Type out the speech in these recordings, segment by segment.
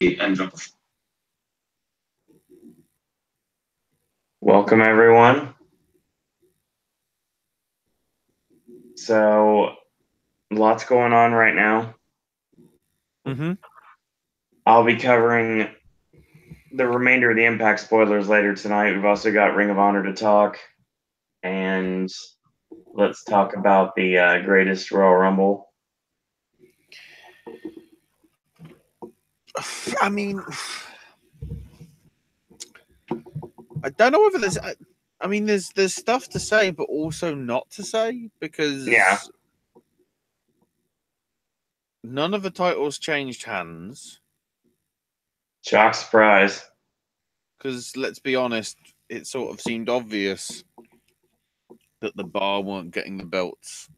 and drop. Welcome, everyone. So, lots going on right now. Mm-hmm. I'll be covering the remainder of the Impact spoilers later tonight. We've also got Ring of Honor to talk, and let's talk about the greatest Royal Rumble. I mean, I don't know whether there's. I mean, there's stuff to say, but also not to say because none of the titles changed hands. Shock surprise. Because let's be honest, it sort of seemed obvious that the Bar weren't getting the belts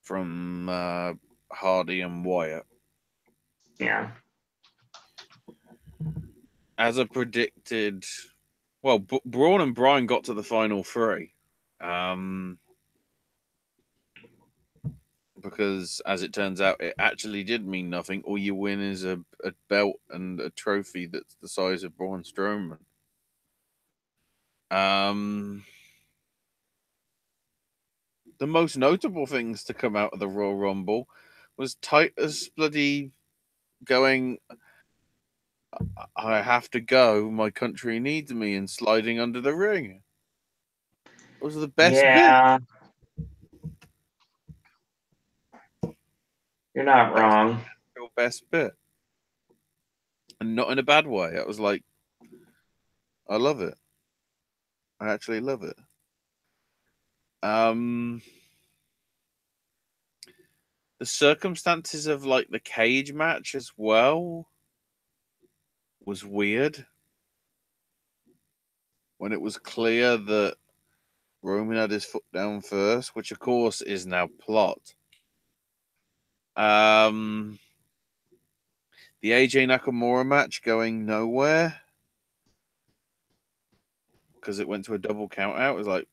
from Hardy and Wyatt. Yeah. As I predicted, well, Braun and Bryan got to the final three. Because, as it turns out, it actually did mean nothing. All you win is a belt and a trophy that's the size of Braun Strowman. The most notable things to come out of the Royal Rumble was Titus bloody going, I have to go, my country needs me, and sliding under the ring. It was the best bit. You're not wrong. Your best bit. And not in a bad way. I was like, I love it. I actually love it. The circumstances of like the cage match as well was weird. When it was clear that Roman had his foot down first, which of course is now plot. The AJ Nakamura match going nowhere because it went to a double count out. It was like,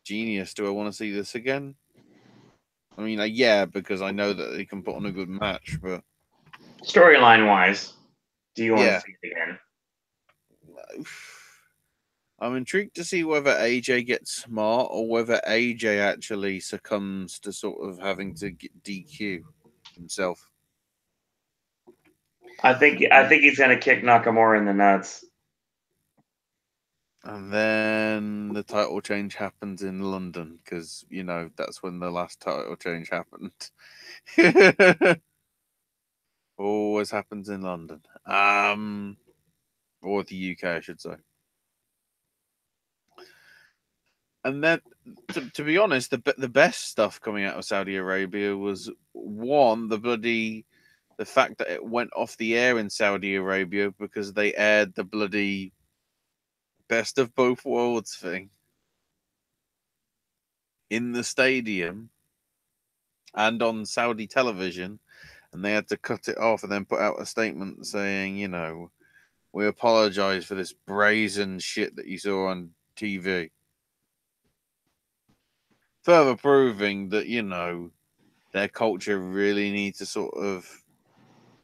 genius. Do I want to see this again? I mean, yeah, because I know that they can put on a good match, but storyline wise, do you want to see it again? I'm intrigued to see whether AJ gets smart or whether AJ actually succumbs to sort of having to get DQ himself. I think he's gonna kick Nakamura in the nuts. And then the title change happens in London because, you know, that's when the last title change happened. Always happens in London. Or the UK, I should say. And then, to be honest, the best stuff coming out of Saudi Arabia was, one, the fact that it went off the air in Saudi Arabia because they aired the bloody best of both worlds thing in the stadium and on Saudi television, and they had to cut it off and then put out a statement saying, you know, we apologize for this brazen shit that you saw on TV. Further proving that, you know, their culture really needs to sort of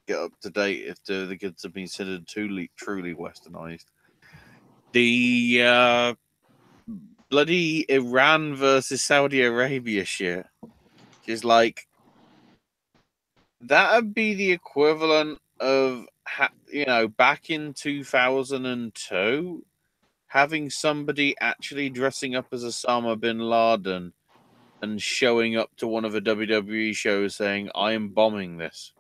get up to date if they're going to be considered truly westernized. The bloody Iran versus Saudi Arabia shit is like, that would be the equivalent of, you know, back in 2002, having somebody actually dressing up as Osama bin Laden and showing up to one of the WWE shows saying, I am bombing this.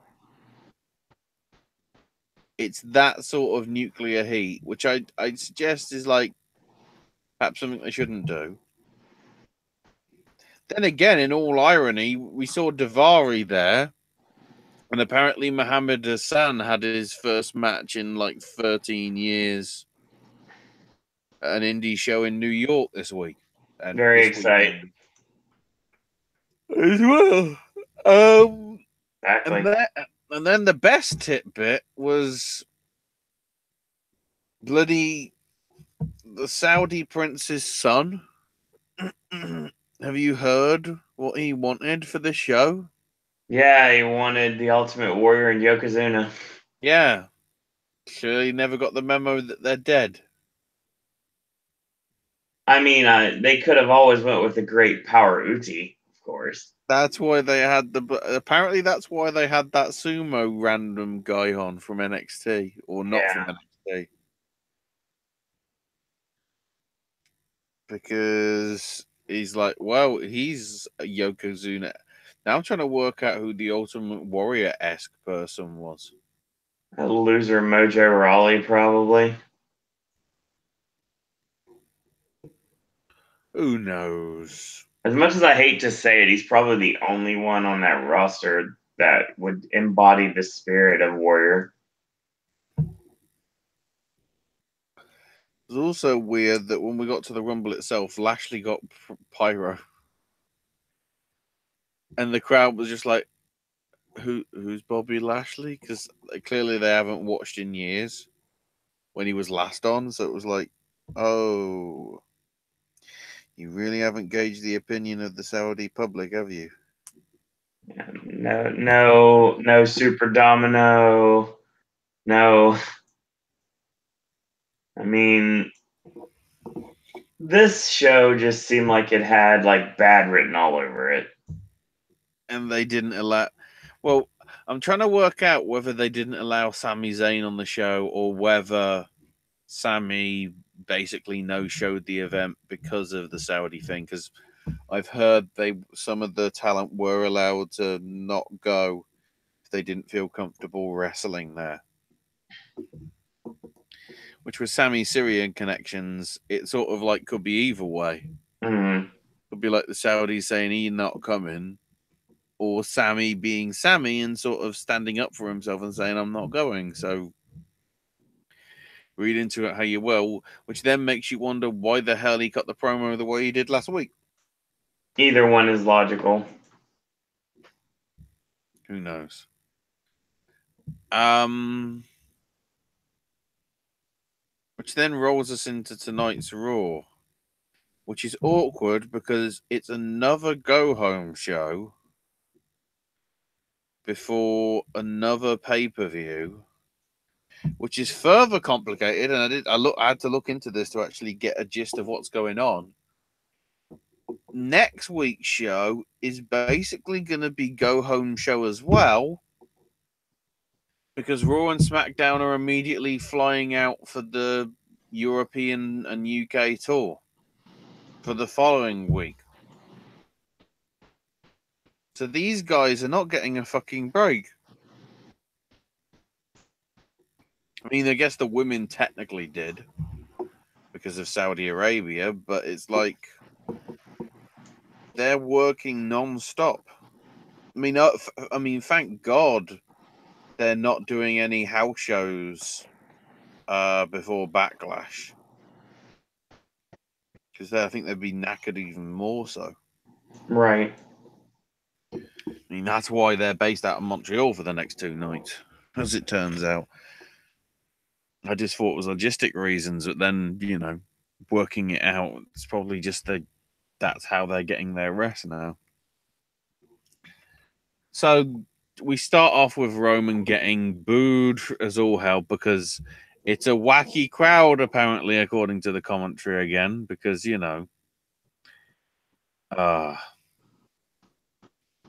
It's that sort of nuclear heat, which I suggest is like perhaps something they shouldn't do. Then again, in all irony, we saw Davari there, and apparently Mohammed Hassan had his first match in like 13 years at an indie show in New York this week. And very excited as well. Exactly. And then the best tidbit was bloody the Saudi prince's son. Have you heard what he wanted for the show? Yeah, he wanted the Ultimate Warrior and Yokozuna. Yeah. Sure, he never got the memo that they're dead. I mean, they could have always went with the Great Power Uti, of course. That's why they had apparently that's why they had that sumo random guy on from NXT or not from Yeah. NXT. Because he's like, well, he's a Yokozuna. Now I'm trying to work out who the Ultimate Warrior-esque person was. A loser Mojo Rawley, probably. Who knows? As much as I hate to say it, he's probably the only one on that roster that would embody the spirit of Warrior. It's also weird that when we got to the Rumble itself, Lashley got pyro. And the crowd was just like, who's Bobby Lashley? Because clearly they haven't watched in years when he was last on. So it was like, oh, you really haven't gauged the opinion of the Saudi public, have you? No Super Domino. No. I mean, this show just seemed like it had like bad written all over it. And they didn't allow. Well, I'm trying to work out whether they didn't allow Sami Zayn on the show or whether Sami basically no-showed the event because of the Saudi thing. Because I've heard some of the talent were allowed to not go if they didn't feel comfortable wrestling there. Which with Sami's Syrian connections, it sort of like could be either way. Mm-hmm. Could be like the Saudis saying he's not coming, or Sami being Sami and sort of standing up for himself and saying I'm not going. So read into it how you will, which then makes you wonder why the hell he cut the promo the way he did last week. Either one is logical. Who knows? Which then rolls us into tonight's Raw, which is awkward because it's another go home show before another pay per view, which is further complicated. And I had to look into this to actually get a gist of what's going on. Next week's show is basically going to be go home show as well, because Raw and SmackDown are immediately flying out for the European and UK tour for the following week. So these guys are not getting a fucking break. I mean, I guess the women technically did because of Saudi Arabia, but it's like they're working non-stop. I mean, thank God they're not doing any house shows before Backlash, because I think they'd be knackered even more so. Right. I mean, that's why they're based out of Montreal for the next 2 nights, as it turns out. I just thought it was logistic reasons, but then, working it out, it's probably just that's how they're getting their rest now. So we start off with Roman getting booed as all hell because it's a wacky crowd, apparently, according to the commentary again, because, so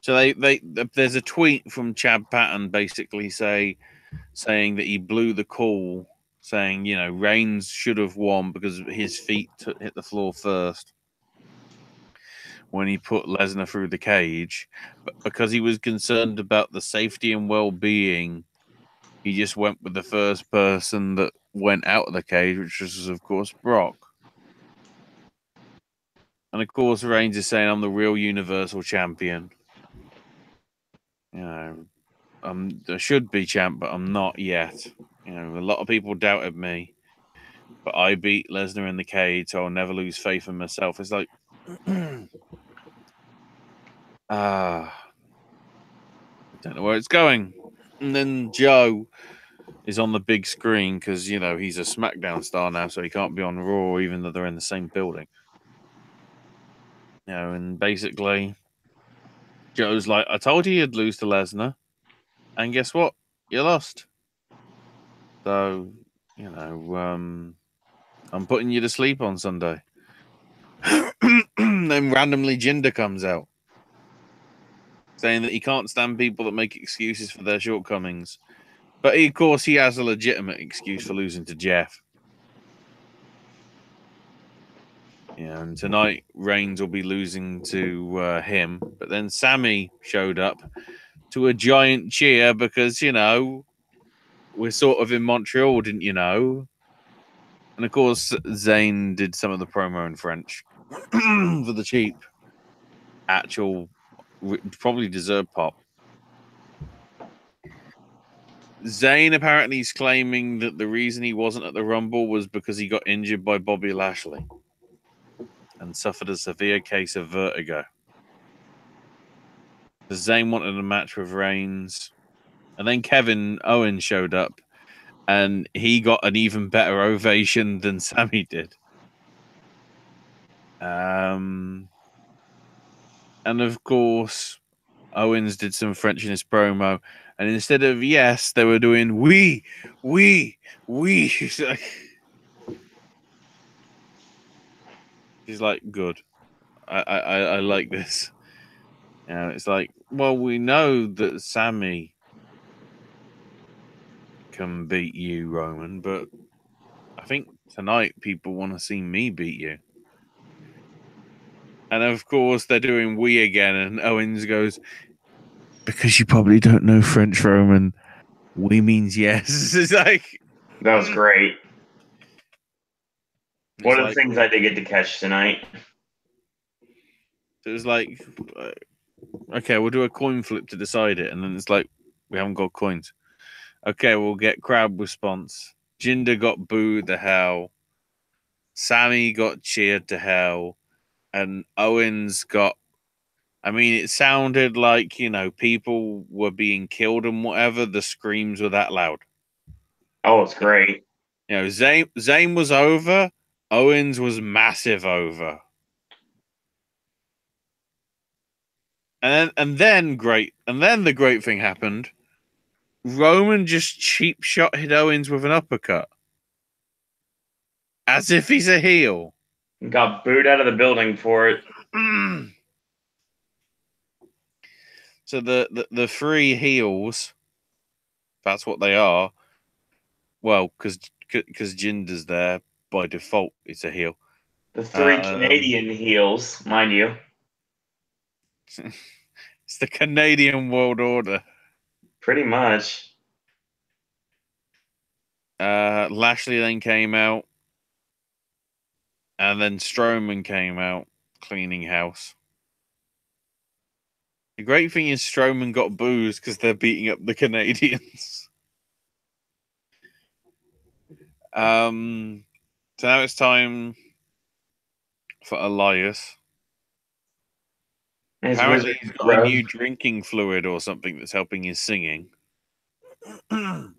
there's a tweet from Chad Patton basically saying that he blew the call, saying, Reigns should have won because his feet hit the floor first when he put Lesnar through the cage, but because he was concerned about the safety and well-being, he just went with the first person that went out of the cage, which was, of course, Brock. And of course, Reigns is saying, I'm the real Universal Champion. I should be champ, but I'm not yet. A lot of people doubted me, but I beat Lesnar in the cage, so I'll never lose faith in myself. It's like, I don't know where it's going. And then Joe is on the big screen because, he's a SmackDown star now, so he can't be on Raw even though they're in the same building. And basically Joe's like, I told you you'd lose to Lesnar. And guess what? You lost. So, I'm putting you to sleep on Sunday. Then randomly Jinder comes out saying that he can't stand people that make excuses for their shortcomings. But of course, he has a legitimate excuse for losing to Jeff. Yeah, and tonight Reigns will be losing to him. But then Sammy showed up to a giant cheer because, we're sort of in Montreal, didn't you know? And of course, Zayn did some of the promo in French for the cheap, actual, probably deserved pop. Zayn apparently is claiming that the reason he wasn't at the Rumble was because he got injured by Bobby Lashley and suffered a severe case of vertigo. Zayn wanted a match with Reigns, and then Kevin Owens showed up, and he got an even better ovation than Sammy did. And of course, Owens did some French in his promo, and instead of yes, they were doing we. He's like, good. I like this. It's like, well, we know that Sammy can beat you, Roman, but I think tonight people want to see me beat you. And of course, they're doing we again, and Owens goes, because you probably don't know French, Roman. We means yes. It's like, That was great. One of the like, things I did get to catch tonight. it was like, okay, we'll do a coin flip to decide it, and then it's like, we haven't got coins. Okay, we'll get crowd response. Jinder got booed to hell. Sammy got cheered to hell. And Owens got, I mean, it sounded like, people were being killed and whatever. The screams were that loud. Oh, it's great. Zayn was over. Owens was massive over. And then the great thing happened. Roman just cheap shot hit Owens with an uppercut. As if he's a heel. Got booed out of the building for it. So the three heels, that's what they are. Well, because Jinder's there by default, it's a heel. The three Canadian heels, mind you. It's the Canadian World Order. Pretty much. Lashley then came out, and then Strowman came out cleaning house. The great thing is Strowman got booed because they're beating up the Canadians. So now it's time for Elias. Apparently he's got a new drinking fluid or something that's helping his singing. I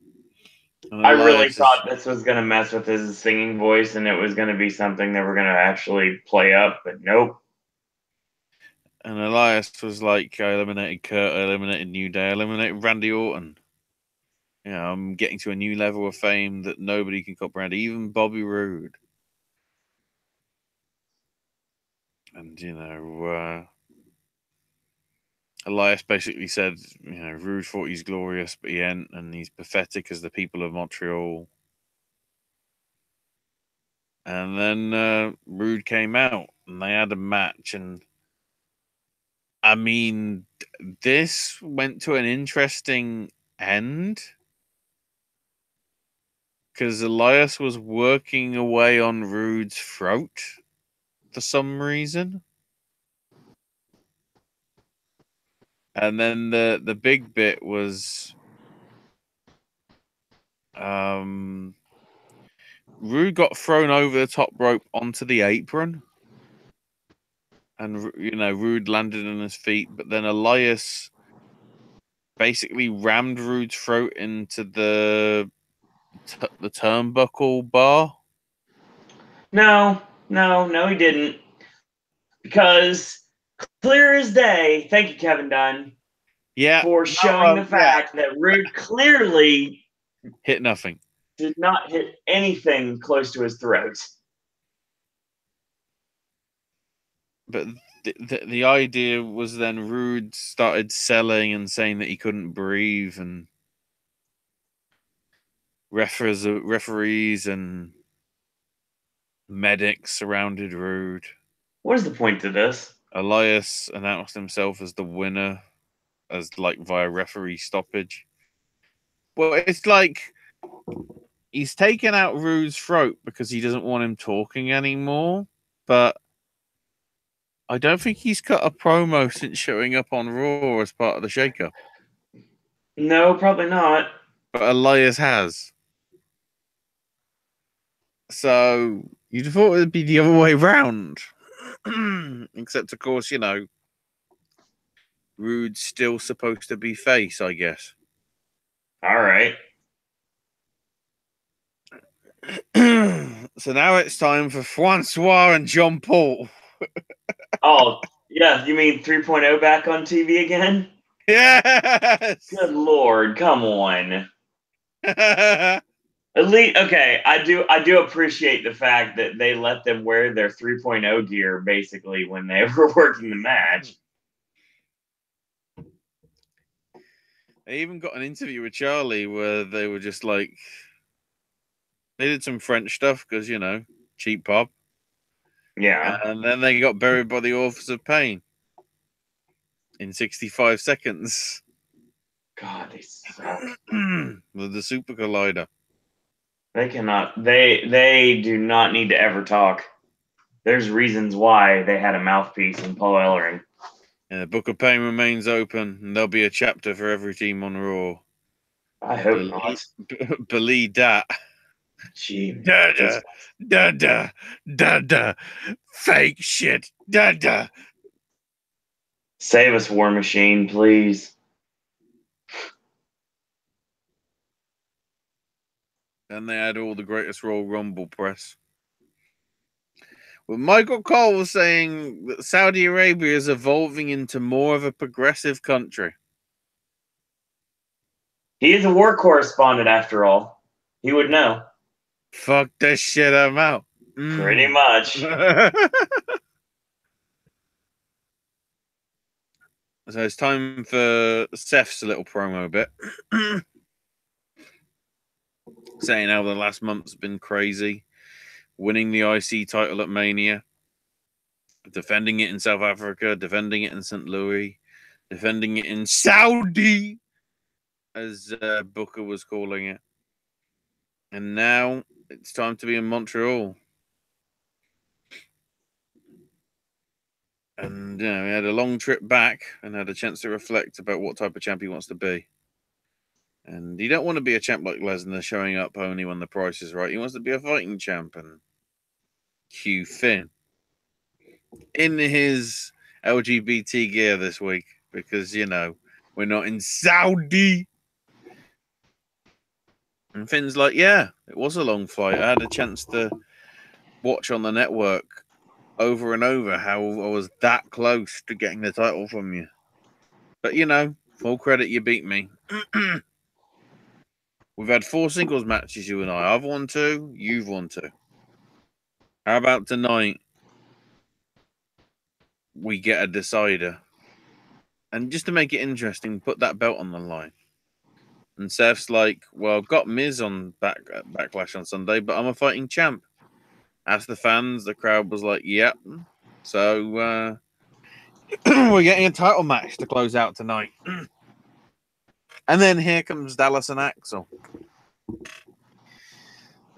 really thought this was going to mess with his singing voice and it was going to be something that we're going to actually play up, but nope. And Elias was like, I eliminated Kurt, I eliminated New Day, I eliminated Randy Orton. I'm getting to a new level of fame that nobody can comprehend, even Bobby Roode. And, Elias basically said, Roode thought he's glorious, but he ain't, and he's pathetic as the people of Montreal. And then Roode came out, and they had a match, and I mean, this went to an interesting end because Elias was working away on Roode's throat for some reason. And then the big bit was Roode got thrown over the top rope onto the apron. And, Roode landed on his feet. But then Elias basically rammed Roode's throat into the turnbuckle bar. No, he didn't. Because clear as day. Thank you, Kevin Dunn, Yeah, for showing the fact that Rude clearly hit nothing. did not hit anything close to his throat. But the idea was then Rude started selling and saying that he couldn't breathe, and referees and medics surrounded Rude. What is the point to this? Elias announced himself as the winner, as like via referee stoppage. Well, it's like he's taken out Rude's throat because he doesn't want him talking anymore, but I don't think he's cut a promo since showing up on Raw as part of the shakeup. No, probably not. But Elias has. So you'd have thought it'd be the other way round. Except, of course, you know, Rude's still supposed to be face, I guess. All right. So now it's time for Francois and John Paul. Oh, yeah, you mean 3.0 back on TV again? Yes! Good Lord, come on. Elite, okay, I do appreciate the fact that they let them wear their 3.0 gear basically when they were working the match. They even got an interview with Charlie where they were just like, they did some French stuff because, you know, cheap pop. Yeah. And then they got buried by the Authors of Pain in 65 seconds. God, they suck. With the Super Collider. They cannot. They do not need to ever talk. There's reasons why they had a mouthpiece in Paul Ellering. And the Book of Pain remains open, and there'll be a chapter for every team on Raw. I hope not. Believe that. Gee. Da da da da. Fake shit. Da. Save us, War Machine, please. And they had all the greatest Royal Rumble press. Well, Michael Cole was saying that Saudi Arabia is evolving into more of a progressive country. He is a war correspondent, after all. He would know. Fuck this shit, I'm out. Pretty much. So it's time for Seth's little promo bit. Saying how the last month's been crazy. Winning the IC title at Mania. Defending it in South Africa. Defending it in St. Louis. Defending it in Saudi, as Booker was calling it. And now it's time to be in Montreal. And, you know, he had a long trip back and had a chance to reflect about what type of champ he wants to be. And you don't want to be a champ like Lesnar showing up only when the price is right. He wants to be a fighting champ. And Hugh Finn in his LGBT gear this week because, you know, we're not in Saudi. And Finn's like, yeah, it was a long flight. I had a chance to watch on the network over and over how I was that close to getting the title from you. But, you know, full credit, you beat me. We've had 4 singles matches, you and I. I've won 2, you've won 2. How about tonight we get a decider? And just to make it interesting, put that belt on the line. And Seth's like, well, I've got Miz on Backlash on Sunday, but I'm a fighting champ. Asked the fans, the crowd was like, yep. So we're getting a title match to close out tonight. And then here comes Dallas and Axel.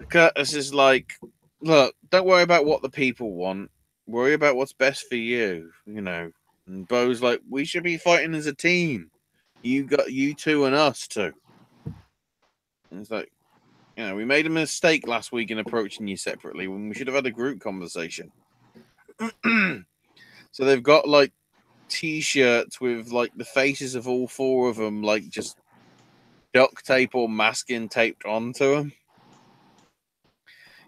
Curtis is like, look, don't worry about what the people want. Worry about what's best for you, you know. And Bo's like, we should be fighting as a team. You got you two and us two. And it's like, you know, we made a mistake last week in approaching you separately when we should have had a group conversation. So they've got like t-shirts with like the faces of all 4 of them, like just duct tape or masking taped onto them.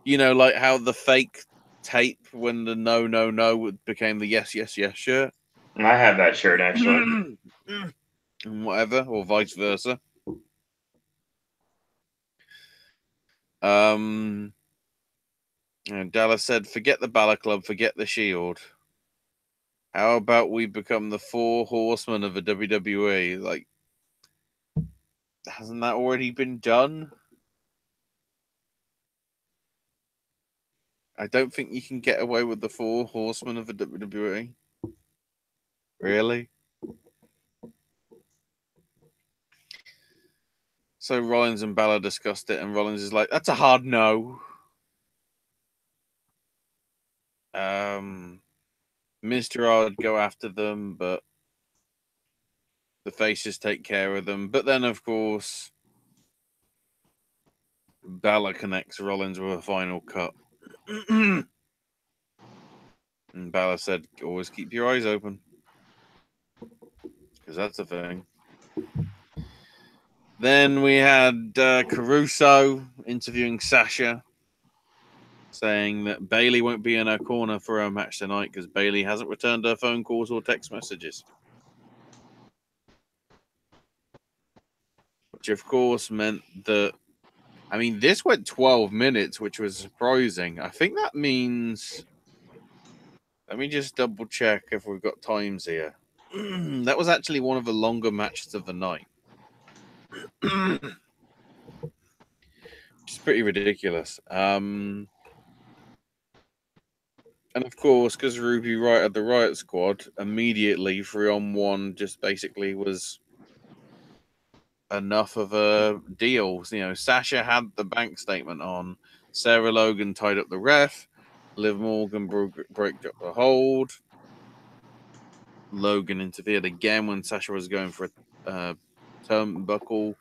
You know, like how the fake tape when the no became the yes shirt. I have that shirt actually. Whatever, or vice versa. And Dallas said, "Forget the Balor Club, forget the Shield. How about we become the 4 horsemen of the WWE? Like, hasn't that already been done? I don't think you can get away with the 4 horsemen of the WWE. Really?" So Rollins and Balor discussed it, and Rollins is like, "That's a hard no." Mr. would go after them, but the faces take care of them. But then, of course, Balor connects Rollins with a final cut. And Balor said, "Always keep your eyes open." Because that's a thing. Then we had Caruso interviewing Sasha, saying that Bayley won't be in her corner for her match tonight because Bayley hasn't returned her phone calls or text messages. Which, of course, meant that, I mean, this went 12 minutes, which was surprising. I think that means, let me just double check if we've got times here. That was actually one of the longer matches of the night. Which is pretty ridiculous. And of course, because Ruby Riott had the Riot Squad, immediately 3-on-1 just basically was enough of a deal. You know, Sasha had the bank statement on. Sarah Logan tied up the ref. Liv Morgan broke up the hold. Logan interfered again when Sasha was going for a turnbuckle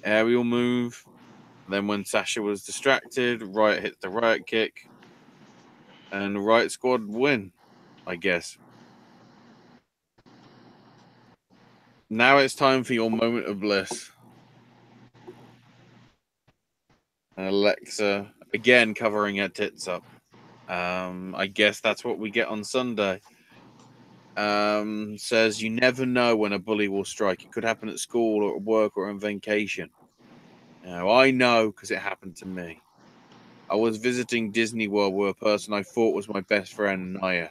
aerial move. Then when Sasha was distracted, Riot hit the Riot kick. And Riot Squad win, I guess. Now it's time for your moment of bliss. And Alexa, again, covering her tits up. I guess that's what we get on Sunday. Says, "You never know when a bully will strike. It could happen at school or at work or on vacation. Now, I know because it happened to me. I was visiting Disney World with a person I thought was my best friend, Naya.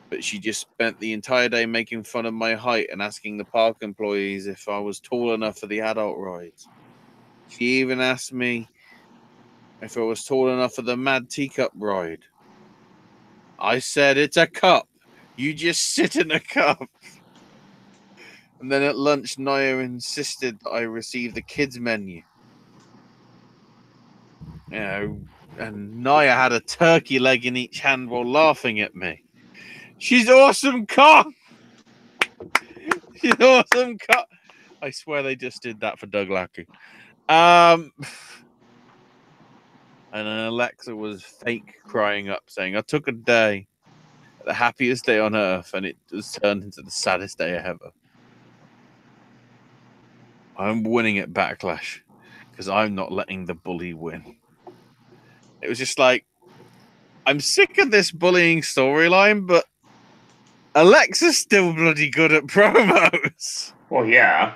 But she just spent the entire day making fun of my height and asking the park employees if I was tall enough for the adult rides. She even asked me if I was tall enough for the Mad Teacup ride. I said, it's a cup. You just sit in a cup." And then at lunch, Naya insisted that I receive the kids' menu. You know, and Naya had a turkey leg in each hand while laughing at me. "She's awesome, cock! She's awesome, cock!" I swear they just did that for Doug Lackey. And then Alexa was fake crying up, saying, "I took a day, the happiest day on earth, and it was turned into the saddest day ever. I'm winning at Backlash because I'm not letting the bully win." It was just like, I'm sick of this bullying storyline, but Alexa's still bloody good at promos. Well, yeah.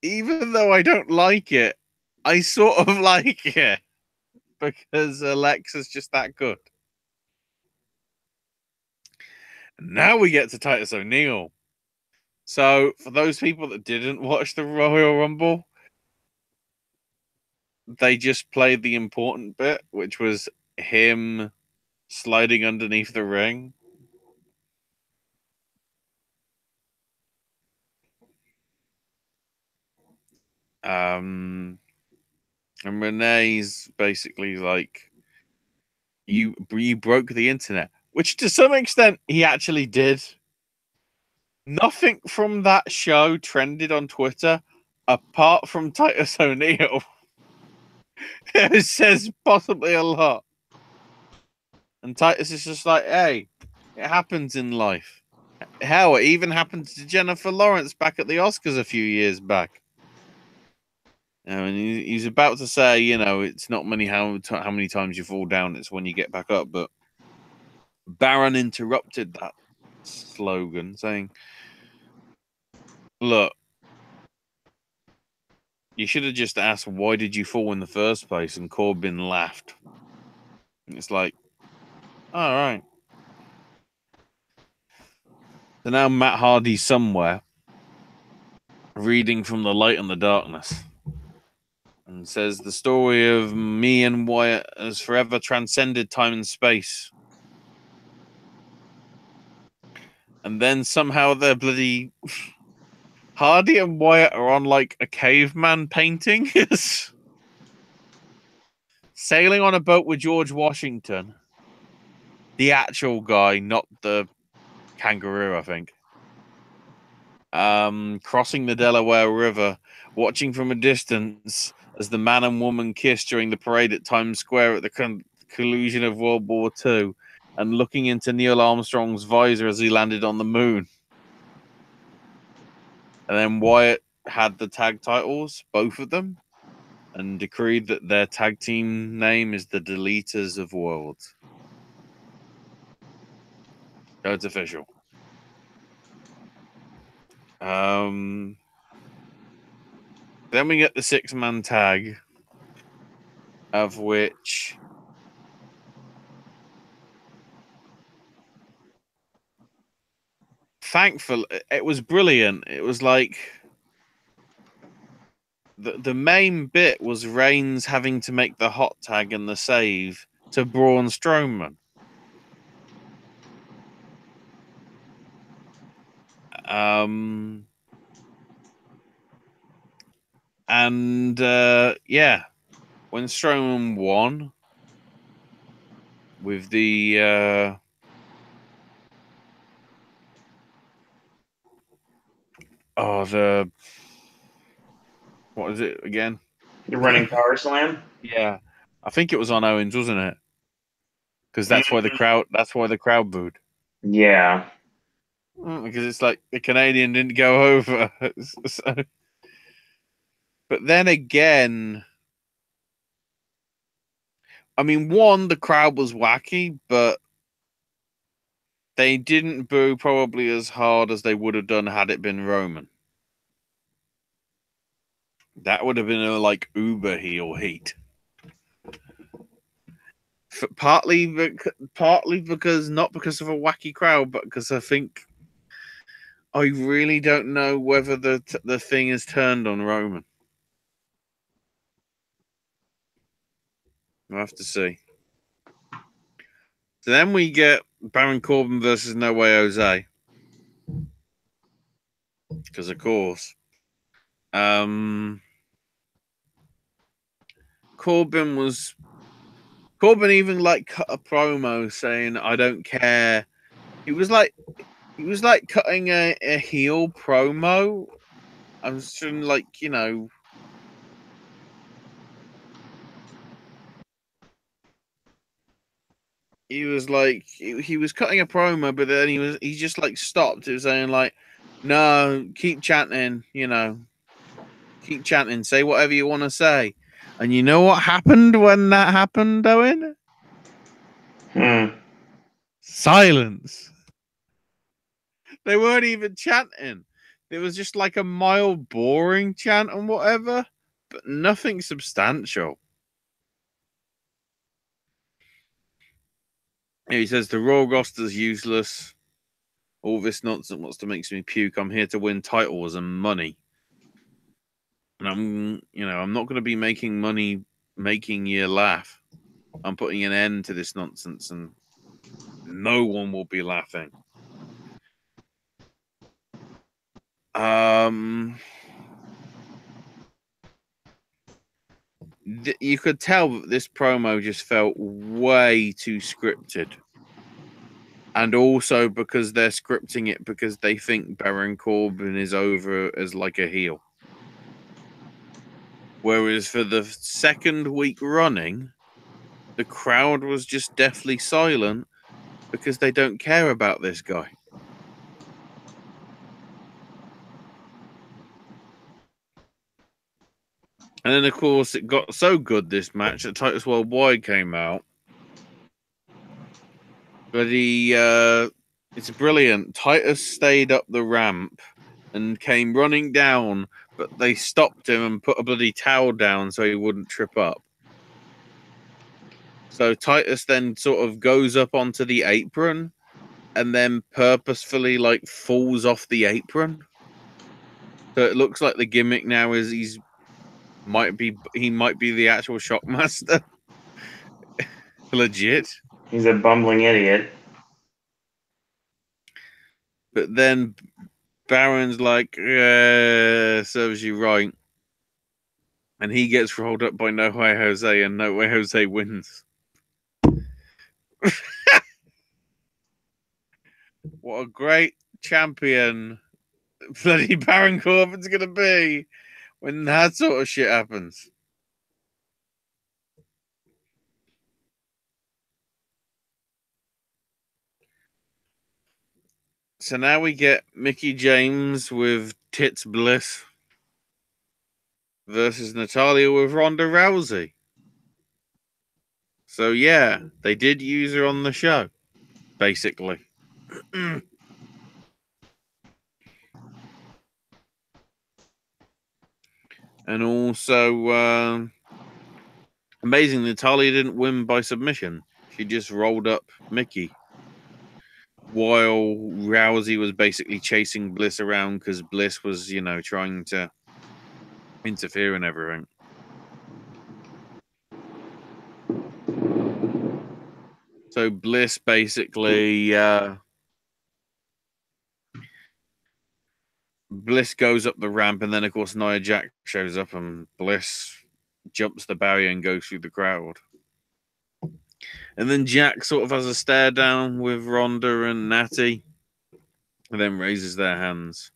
Even though I don't like it, I sort of like it because Alexa's just that good. Now we get to Titus O'Neil. So, for those people that didn't watch the Royal Rumble, they just played the important bit, which was him sliding underneath the ring. And Renee's basically like, you broke the internet, which to some extent he actually did. Nothing from that show trended on Twitter apart from Titus O'Neil. It says possibly a lot. And Titus is just like, hey, it happens in life. Hell, it even happened to Jennifer Lawrence back at the Oscars a few years back. And he's about to say, you know, it's not how many times you fall down, it's when you get back up. But Baron interrupted that slogan saying, "Look, you should have just asked why did you fall in the first place," and Corbin laughed. And it's like, all right. So now Matt Hardy's somewhere reading from the light and the darkness and says the story of me and Wyatt has forever transcended time and space. And then somehow they're bloody Hardy and Wyatt are on like a caveman painting. Sailing on a boat with George Washington. The actual guy, not the kangaroo, I think. Crossing the Delaware River, watching from a distance as the man and woman kiss during the parade at Times Square at the conclusion of World War II, and looking into Neil Armstrong's visor as he landed on the moon. And then Wyatt had the tag titles, both of them, and decreed that their tag team name is the Deleters of Worlds. So it's official. Then we get the 6-man tag, of which thankfully it was brilliant. It was like the main bit was Reigns having to make the hot tag and the save to Braun Strowman. Yeah, when Strowman won with the what is it again? The running power slam. Yeah, I think it was on Owens, wasn't it? Because that's why the crowd booed. Yeah. Because it's like the Canadian didn't go over. So, but then again, I mean, one, the crowd was wacky, but they didn't boo probably as hard as they would have done had it been Roman. That would have been a like uber heel heat. Partly because not because of a wacky crowd, but because I think I really don't know whether the thing is turned on Roman. We'll have to see. So then we get Baron Corbin versus No Way Jose. Because of course. Corbin even like cut a promo saying I don't care. He was like cutting a heel promo. I'm just like, you know, he was like he was cutting a promo, but then he just like stopped. It was saying like, no, keep chanting, you know, keep chanting, say whatever you want to say. And you know what happened when that happened, Owen? Silence. They weren't even chanting. It was just like a mild, boring chant and whatever, but nothing substantial. He says the Raw roster's useless. All this nonsense wants to make me puke. I'm here to win titles and money. And I'm not going to be making money making you laugh. I'm putting an end to this nonsense and no one will be laughing. You could tell that this promo just felt way too scripted. And also because they're scripting it because they think Baron Corbin is over as like a heel. Whereas for the second week running, the crowd was just deathly silent because they don't care about this guy. And then, of course, it got so good, this match, that Titus Worldwide came out. But he It's brilliant. Titus stayed up the ramp and came running down, but they stopped him and put a bloody towel down so he wouldn't trip up. So Titus then sort of goes up onto the apron and then purposefully like falls off the apron. So it looks like the gimmick now is he might be the actual Shockmaster. Legit. He's a bumbling idiot. But then Baron's like, serves you right. And he gets rolled up by No Way Jose, and No Way Jose wins. What a great champion bloody Baron Corbin's going to be when that sort of shit happens. So now we get Mickie James with Tits Bliss versus Natalya with Ronda Rousey. So yeah, they did use her on the show, basically. And also, amazing, Natalya didn't win by submission. She just rolled up Mickie. While Rousey was basically chasing Bliss around because Bliss was, trying to interfere in everything. So Bliss basically, Bliss goes up the ramp, and then of course Nia Jax shows up, and Bliss jumps the barrier and goes through the crowd. And then Jack sort of has a stare down with Ronda and Natty, and then raises their hands.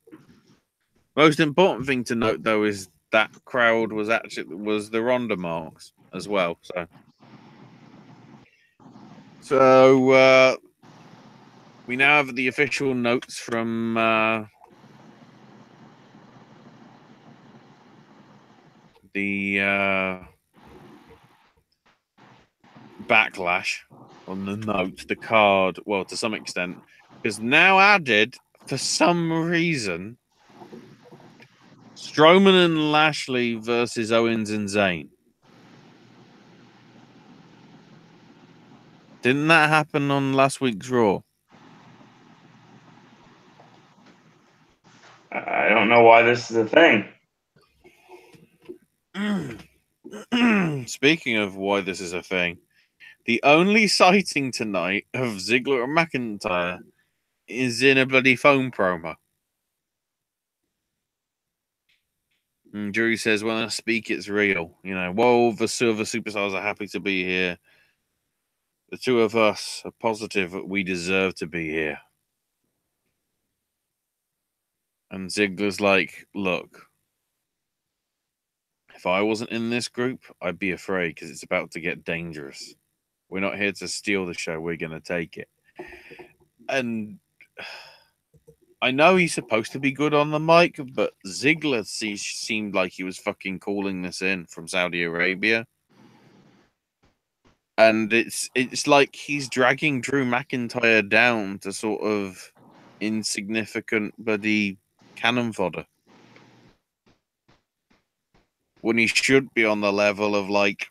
Most important thing to note, though, is that crowd was the Ronda marks as well. So we now have the official notes from the Backlash on the note, the card, well, to some extent, is now added for some reason Strowman and Lashley versus Owens and Zayn. Didn't that happen on last week's Raw? I don't know why this is a thing. Speaking of why this is a thing, the only sighting tonight of Ziggler and McIntyre is in a bloody phone promo. And Drew says, when I speak, it's real. Whoa, the Silver Superstars are happy to be here. The two of us are positive that we deserve to be here. And Ziggler's like, look, if I wasn't in this group, I'd be afraid because it's about to get dangerous. We're not here to steal the show. We're going to take it. And I know he's supposed to be good on the mic, but Ziggler seemed like he was fucking calling this in from Saudi Arabia. And it's like he's dragging Drew McIntyre down to sort of insignificant bloody cannon fodder, when he should be on the level of, like,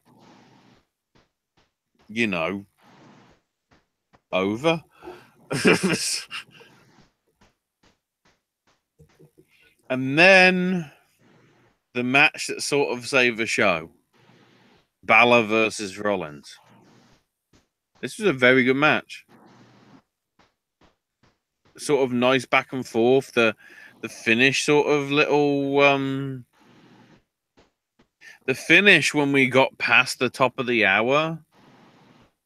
over. And then the match that sort of saved the show, Balor versus Rollins. This was a very good match. Sort of nice back and forth. The finish sort of little the finish when we got past the top of the hour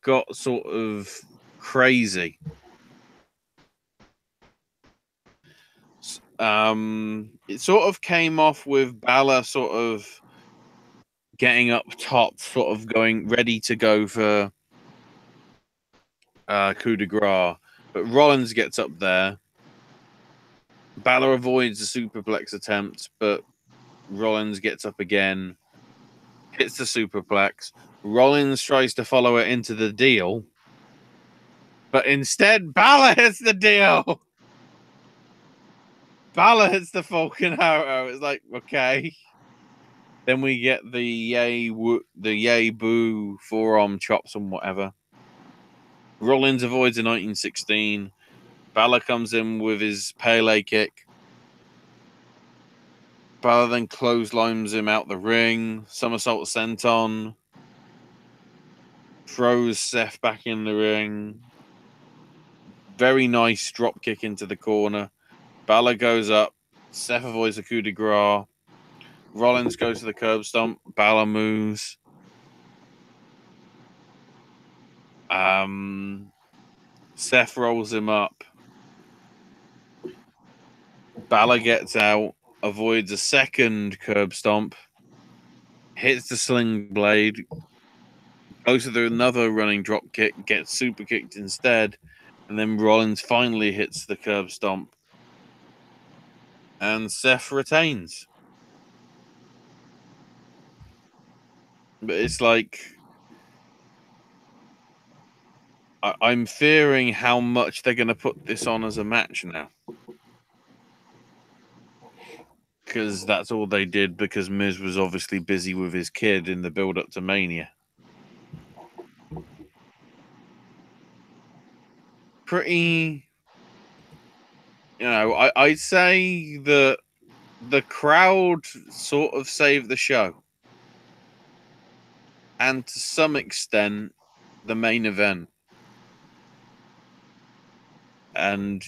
got sort of crazy. It sort of came off with Balor sort of getting up top, sort of going ready to go for coup de grace, but Rollins gets up there. Balor avoids the superplex attempt, but Rollins gets up again, hits the superplex. Rollins tries to follow it into the deal, But instead, Balor hits the deal. Balor hits the Falcon Arrow. It's like, okay. Then we get the yay boo forearm chops and whatever. Rollins avoids a 1916. Balor comes in with his Pele kick. Balor then clotheslines him out the ring. Somersault senton. Throws Seth back in the ring. Very nice drop kick into the corner. Balor goes up. Seth avoids the coup de grace. Rollins goes to the curb stomp. Balor moves. Seth rolls him up. Balor gets out, avoids a second curb stomp, hits the sling blade, goes to another running drop kick, gets super kicked instead, and then Rollins finally hits the curb stomp. And Seth retains. But it's like, I'm fearing how much they're going to put this on as a match now. Because that's all they did, because Miz was obviously busy with his kid in the build-up to Mania. Pretty... I'd say that the crowd sort of saved the show. And to some extent, the main event. And,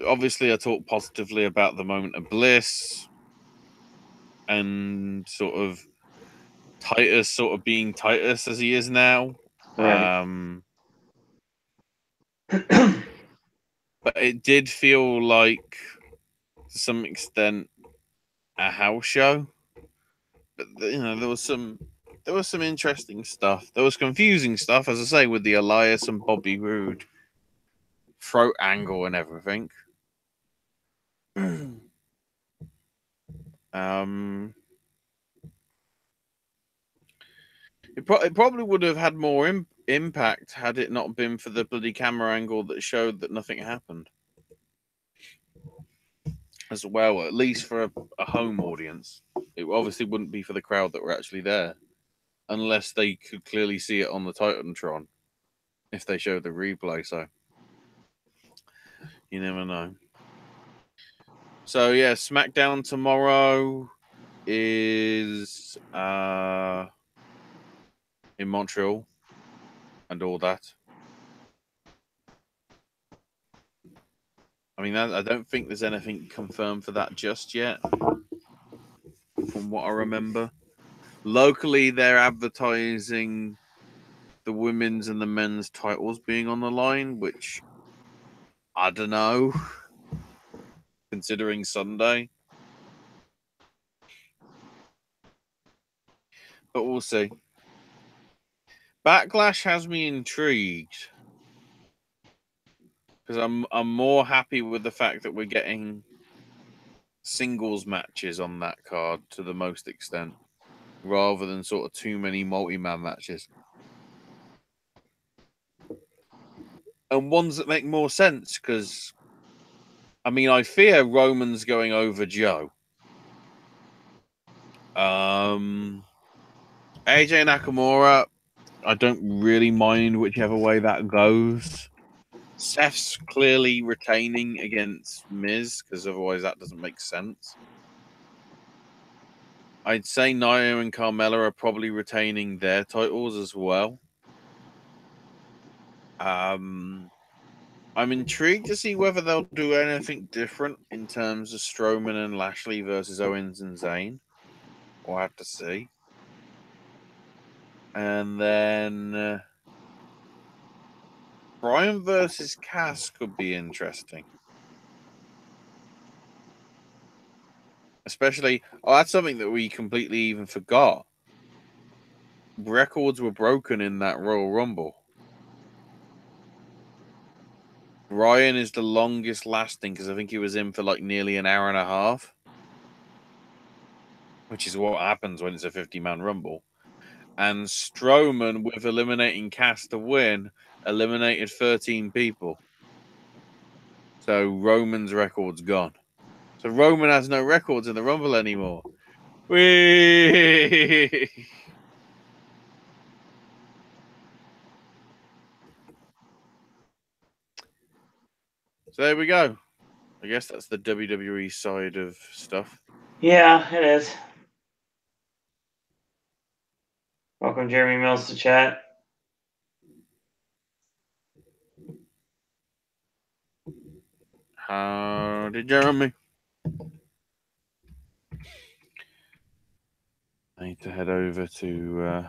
obviously I talk positively about the moment of bliss and sort of Titus sort of being Titus as he is now. Right. But it did feel like, to some extent, a house show. But, there was some interesting stuff. There was confusing stuff, as I say, with the Elias and Bobby Roode throat angle and everything. It probably would have had more impact had it not been for the bloody camera angle that showed that nothing happened. As well, at least for a home audience. It obviously wouldn't be for the crowd that were actually there, unless they could clearly see it on the Titantron, if they showed the replay, so you never know. So yeah, SmackDown tomorrow is in Montreal and all that. I mean, I don't think there's anything confirmed for that just yet, from what I remember. Locally, they're advertising the women's and the men's titles being on the line, which I don't know, considering Sunday. But we'll see. Backlash has me intrigued because I'm more happy with the fact that we're getting singles matches on that card to the most extent, rather than sort of too many multi-man matches. And ones that make more sense, because, I mean, I fear Roman's going over Joe. AJ Nakamura, I don't really mind whichever way that goes. Seth's clearly retaining against Miz, because otherwise that doesn't make sense. I'd say Nia and Carmella are probably retaining their titles as well. I'm intrigued to see whether they'll do anything different in terms of Strowman and Lashley versus Owens and Zayn. We'll have to see. And then Bryan versus Cass could be interesting. Especially, that's something that we completely even forgot. Records were broken in that Royal Rumble. Bryan is the longest lasting because I think he was in for like nearly an hour and a half, which is what happens when it's a 50-man Rumble. And Strowman, with eliminating Cass to win, eliminated 13 people. So Roman's record's gone. So Roman has no records in the Rumble anymore. Whee! So there we go. I guess that's the WWE side of stuff. Yeah, it is. Welcome, Jeremy Mills, to chat. Howdy, Jeremy. I need to head over to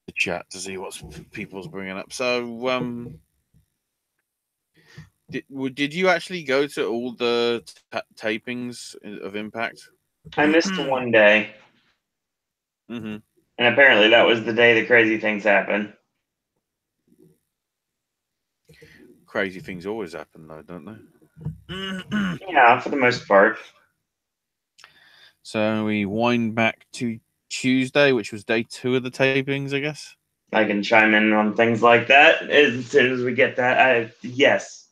the chat to see what people's bringing up. So, did you actually go to all the tapings of Impact? I missed one day. Mm-hmm. And apparently that was the day the crazy things happened. Crazy things always happen, though, don't they? Yeah, for the most part. So we wind back to Tuesday, which was day 2 of the tapings, I guess. I can chime in on things like that as soon as we get that. Yes.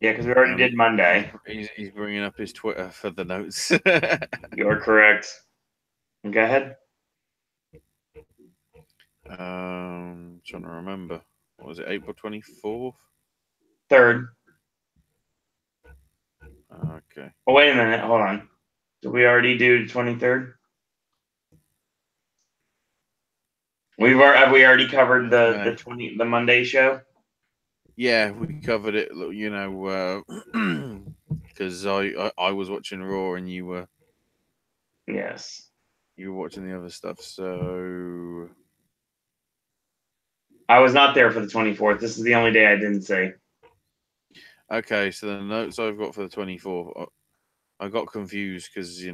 Yeah, because we already did Monday. He's bringing up his Twitter for the notes. You're correct. Go ahead. Trying to remember. What was it, April 24th? 3rd. Okay. Oh, wait a minute. Hold on. Did we already do the 23rd? Have we already covered the Monday show? Yeah, we covered it. You know, because I was watching Raw and you were. Yes. You were watching the other stuff, so I was not there for the 24th. This is the only day I didn't see. Okay, so the notes I've got for the 24th, I got confused because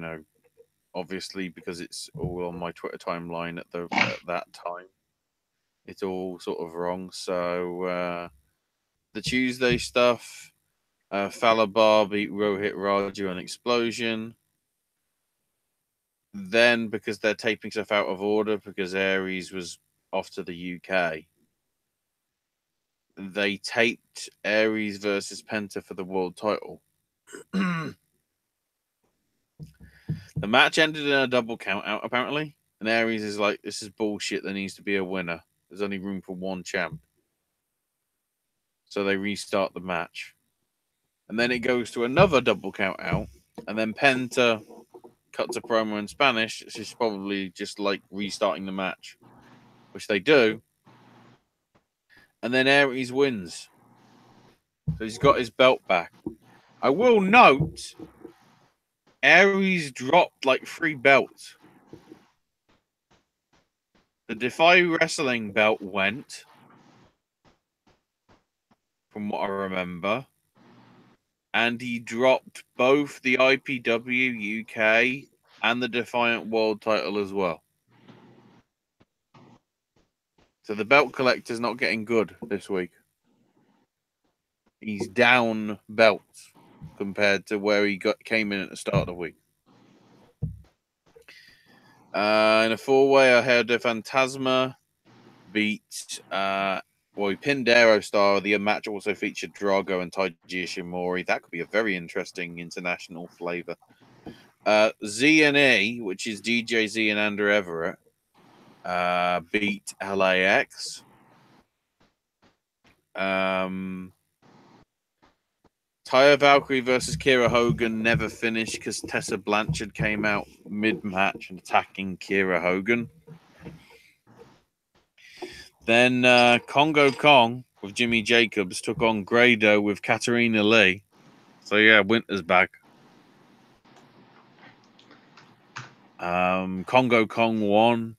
obviously because it's all on my Twitter timeline at that time, it's all sort of wrong. So the Tuesday stuff, Falabar beat Rohit Raju on Explosion. Then because they're taping stuff out of order because Aries was off to the UK, they taped Aries versus Penta for the world title. The match ended in a double count out, apparently. And Aries is like, this is bullshit. There needs to be a winner. There's only room for one champ. So they restart the match. And then it goes to another double count out. And then Penta cuts a promo in Spanish. She's probably just like restarting the match, which they do. And then Aries wins. So he's got his belt back. I will note, Aries dropped like 3 belts. The Defy Wrestling belt went, from what I remember. And he dropped both the IPW UK and the Defiant World title as well. So the belt collector's not getting good this week. He's down belts compared to where he came in at the start of the week. In a 4-way, I heard the Phantasma beat, he pinned Aerostar. The match also featured Drago and Taiji Ishimori. That could be a very interesting international flavor. Z&E, which is DJ Z and Andrew Everett, beat LAX. Taya Valkyrie versus Kira Hogan never finished because Tessa Blanchard came out mid-match and attacking Kira Hogan. Then Congo Kong with Jimmy Jacobs took on Grado with Katarina Lee. So yeah, Winter's back. Congo Kong won.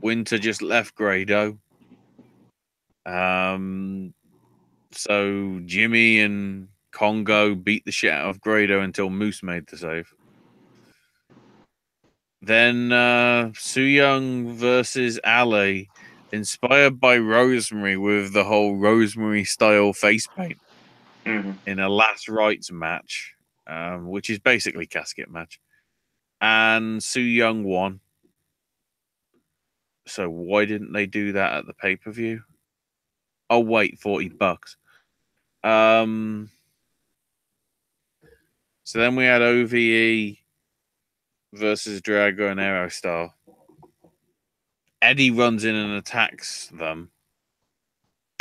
Winter just left Grado. So Jimmy and Congo beat the shit out of Grado until Moose made the save. Then Su Yung versus Ali, inspired by Rosemary with the whole Rosemary style face paint. in a last rites match, which is basically casket match. And Su Yung won. So why didn't they do that at the pay-per-view? Oh wait, $40. So then we had OVE versus Drago and Aerostar. Eddie runs in and attacks them.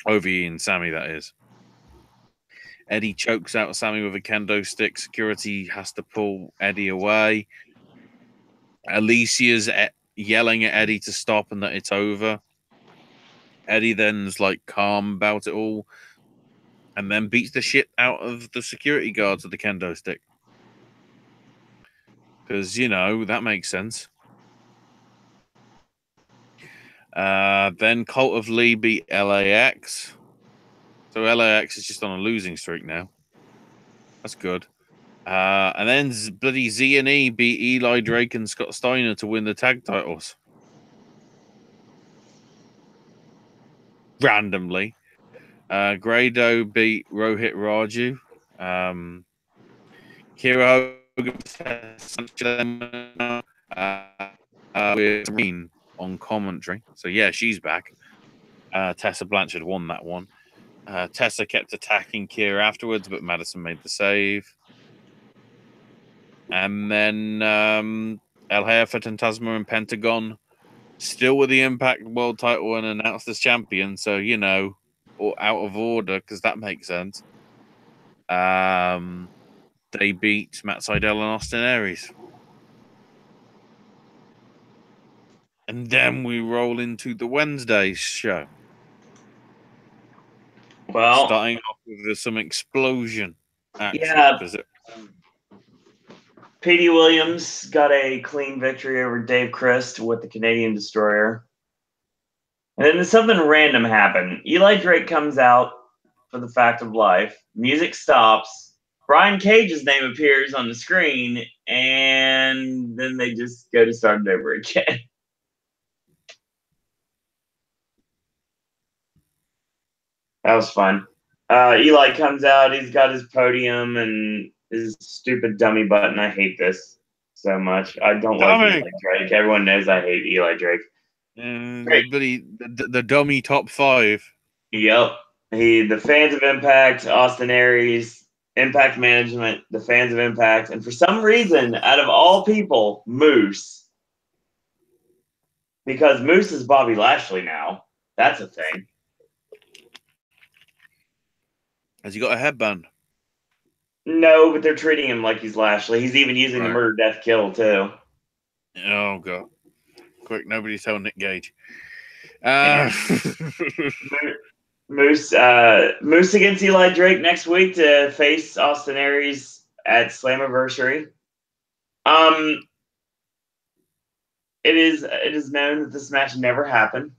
OVE and Sammy, that is. Eddie chokes out Sammy with a kendo stick. Security has to pull Eddie away. Alicia's yelling at Eddie to stop and that it's over. Eddie then's like calm about it all and then beats the shit out of the security guards with the kendo stick. Because, that makes sense. Then Cult of Lee beat LAX. So LAX is just on a losing streak now. That's good. And then bloody Z&E beat Eli Drake and Scott Steiner to win the tag titles. Randomly. Grado beat Rohit Raju. Kira Hogan with Green on commentary. So, yeah, she's back. Tessa Blanchard won that one. Tessa kept attacking Kira afterwards, but Madison made the save. And then El Jefe, Fantasma, and Pentagon still with the Impact World title and announced as champion. So, or out of order, because that makes sense. They beat Matt Sydal and Austin Aries. And then we roll into the Wednesday show. Well, starting off with some explosion action. Yeah. Petey Williams got a clean victory over Dave Christ with the Canadian Destroyer. And then something random happened. Eli Drake comes out for the Fact of Life. Music stops. Brian Cage's name appears on the screen, and then they just go to start it over again. That was fun. Eli comes out. He's got his podium and his stupid dummy button. I hate this so much. I don't like Eli Drake. Everyone knows I hate Eli Drake. The dummy top 5. Yep. The fans of Impact, Austin Aries, Impact Management, the fans of Impact, and for some reason, out of all people, Moose. Because Moose is Bobby Lashley now. That's a thing. Has he got a headband? No, but they're treating him like he's Lashley. He's even using the murder, death, kill, too. Oh, God. Quick, nobody tell Nick Gage. Moose against Eli Drake next week to face Austin Aries at Slammiversary. It is known that this match never happened.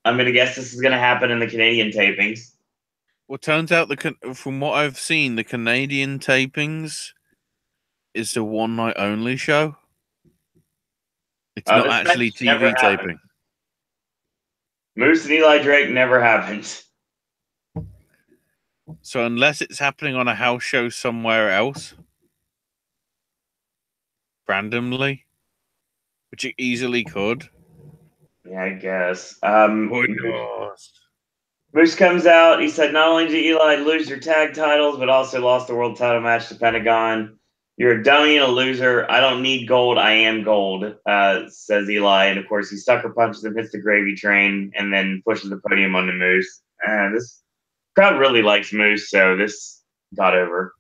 I'm going to guess this is going to happen in the Canadian tapings. Well, turns out from what I've seen, the Canadian tapings is the one night only show. It's not actually TV taping. Moose and Eli Drake never happened. So unless it's happening on a house show somewhere else, randomly, which it easily could. Yeah, I guess. Why not? Moose comes out. He said, not only did Eli lose your tag titles, but also lost the world title match to Pentagon. You're a dummy and a loser. I don't need gold. I am gold, says Eli. And, of course, he sucker punches him, hits the gravy train, and then pushes the podium on the Moose. This crowd really likes Moose, so this got over.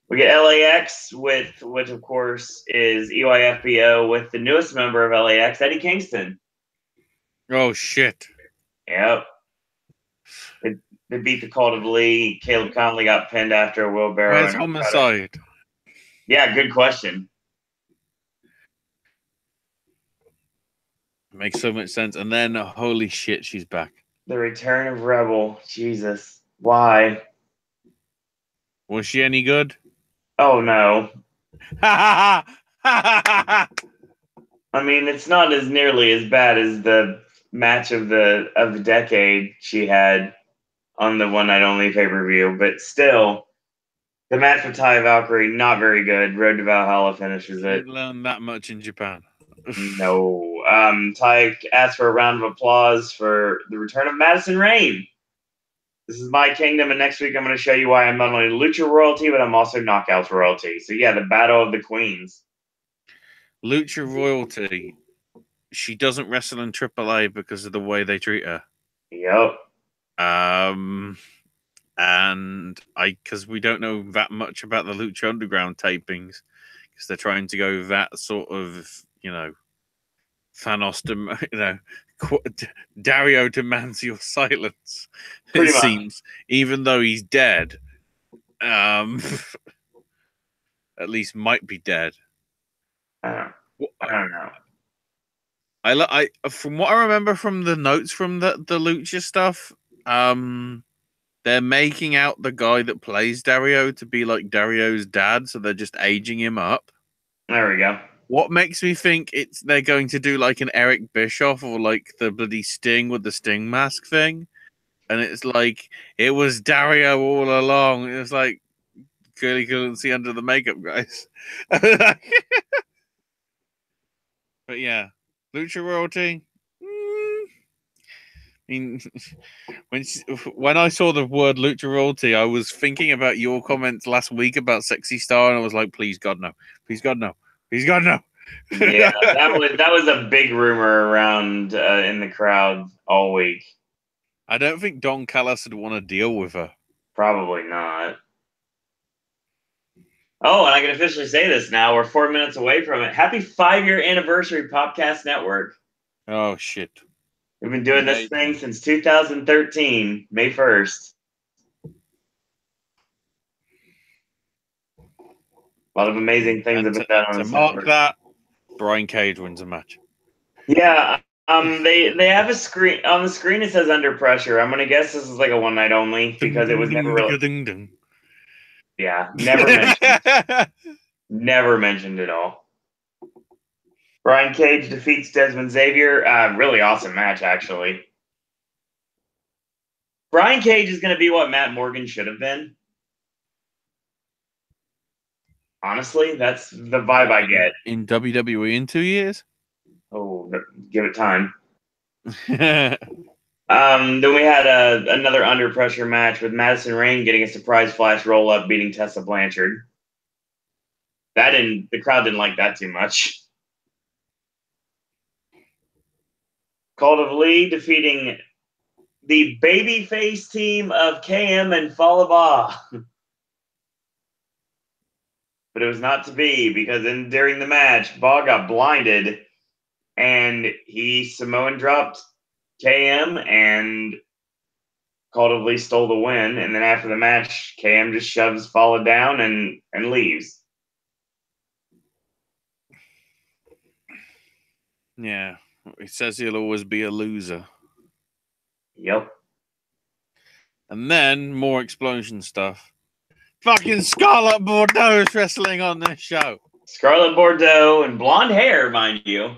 We get LAX, which, of course, is EYFBO with the newest member of LAX, Eddie Kingston. Oh, shit. Yep. They beat the Cult of Lee. Caleb Conley got pinned after a wheelbarrow. Where's Homicide? Yeah, good question. Makes so much sense. And then, holy shit, she's back. The return of Rebel. Jesus. Why? Was she any good? Oh, no. I mean, it's not as nearly as bad as the match of the decade she had. on the one night only pay-per-view, but still, the match with Ty Valkyrie, not very good. Road to Valhalla finishes it. Didn't learn that much in Japan. No. Ty asked for a round of applause for the return of Madison Rayne. This is my kingdom, and next week I'm going to show you why I'm not only Lucha royalty, but I'm also Knockouts royalty. So yeah, the Battle of the Queens. Lucha royalty. She doesn't wrestle in AAA because of the way they treat her. Yep. And because we don't know that much about the Lucha Underground tapings, because they're trying to go that sort of, Thanos, Dario demands your silence. Pretty It much. seems, even though he's dead, at least might be dead. I don't know. I from what I remember from the notes from the Lucha stuff, they're making out the guy that plays Dario to be like Dario's dad, so they're just aging him up. There we go. What makes me think they're going to do like an Eric Bischoff or like the bloody Sting with the Sting mask thing, and it's like it was Dario all along. It's like clearly couldn't see under the makeup, guys. But yeah, Lucha royalty. I mean, when I saw the word Lucha royalty, I was thinking about your comments last week about Sexy Star, and I was like, please God no, please God no, please God no. Yeah, that was a big rumor around in the crowd all week. I don't think Don Callis would want to deal with her. Probably not. Oh, and I can officially say this now. We're 4 minutes away from it. Happy 5-year anniversary, Popcast Network. Oh, shit. We've been doing this thing since 2013, May 1st. A lot of amazing things have been done on this mark network. That, Brian Cage wins a match. Yeah, they have a screen on the screen. It says Under Pressure. I'm gonna guess this is like a one night only because it was never really. Yeah, never mentioned. Never mentioned at all. Brian Cage defeats Desmond Xavier. Really awesome match, actually. Brian Cage is going to be what Matt Morgan should have been. Honestly, that's the vibe I get. In WWE in 2 years? Oh, give it time. Then we had another Under Pressure match with Madison Rayne getting a surprise flash roll up, beating Tessa Blanchard. The crowd didn't like that too much. Cult of Lee defeating the babyface team of KM and Falaba. But it was not to be because during the match, Ba got blinded and he Samoan dropped KM and Cult of Lee stole the win. And then after the match, KM just shoves Fallah down and leaves. Yeah. He says he'll always be a loser. Yep. And then more explosion stuff. Fucking Scarlett Bordeaux is wrestling on this show. Scarlett Bordeaux and blonde hair, mind you.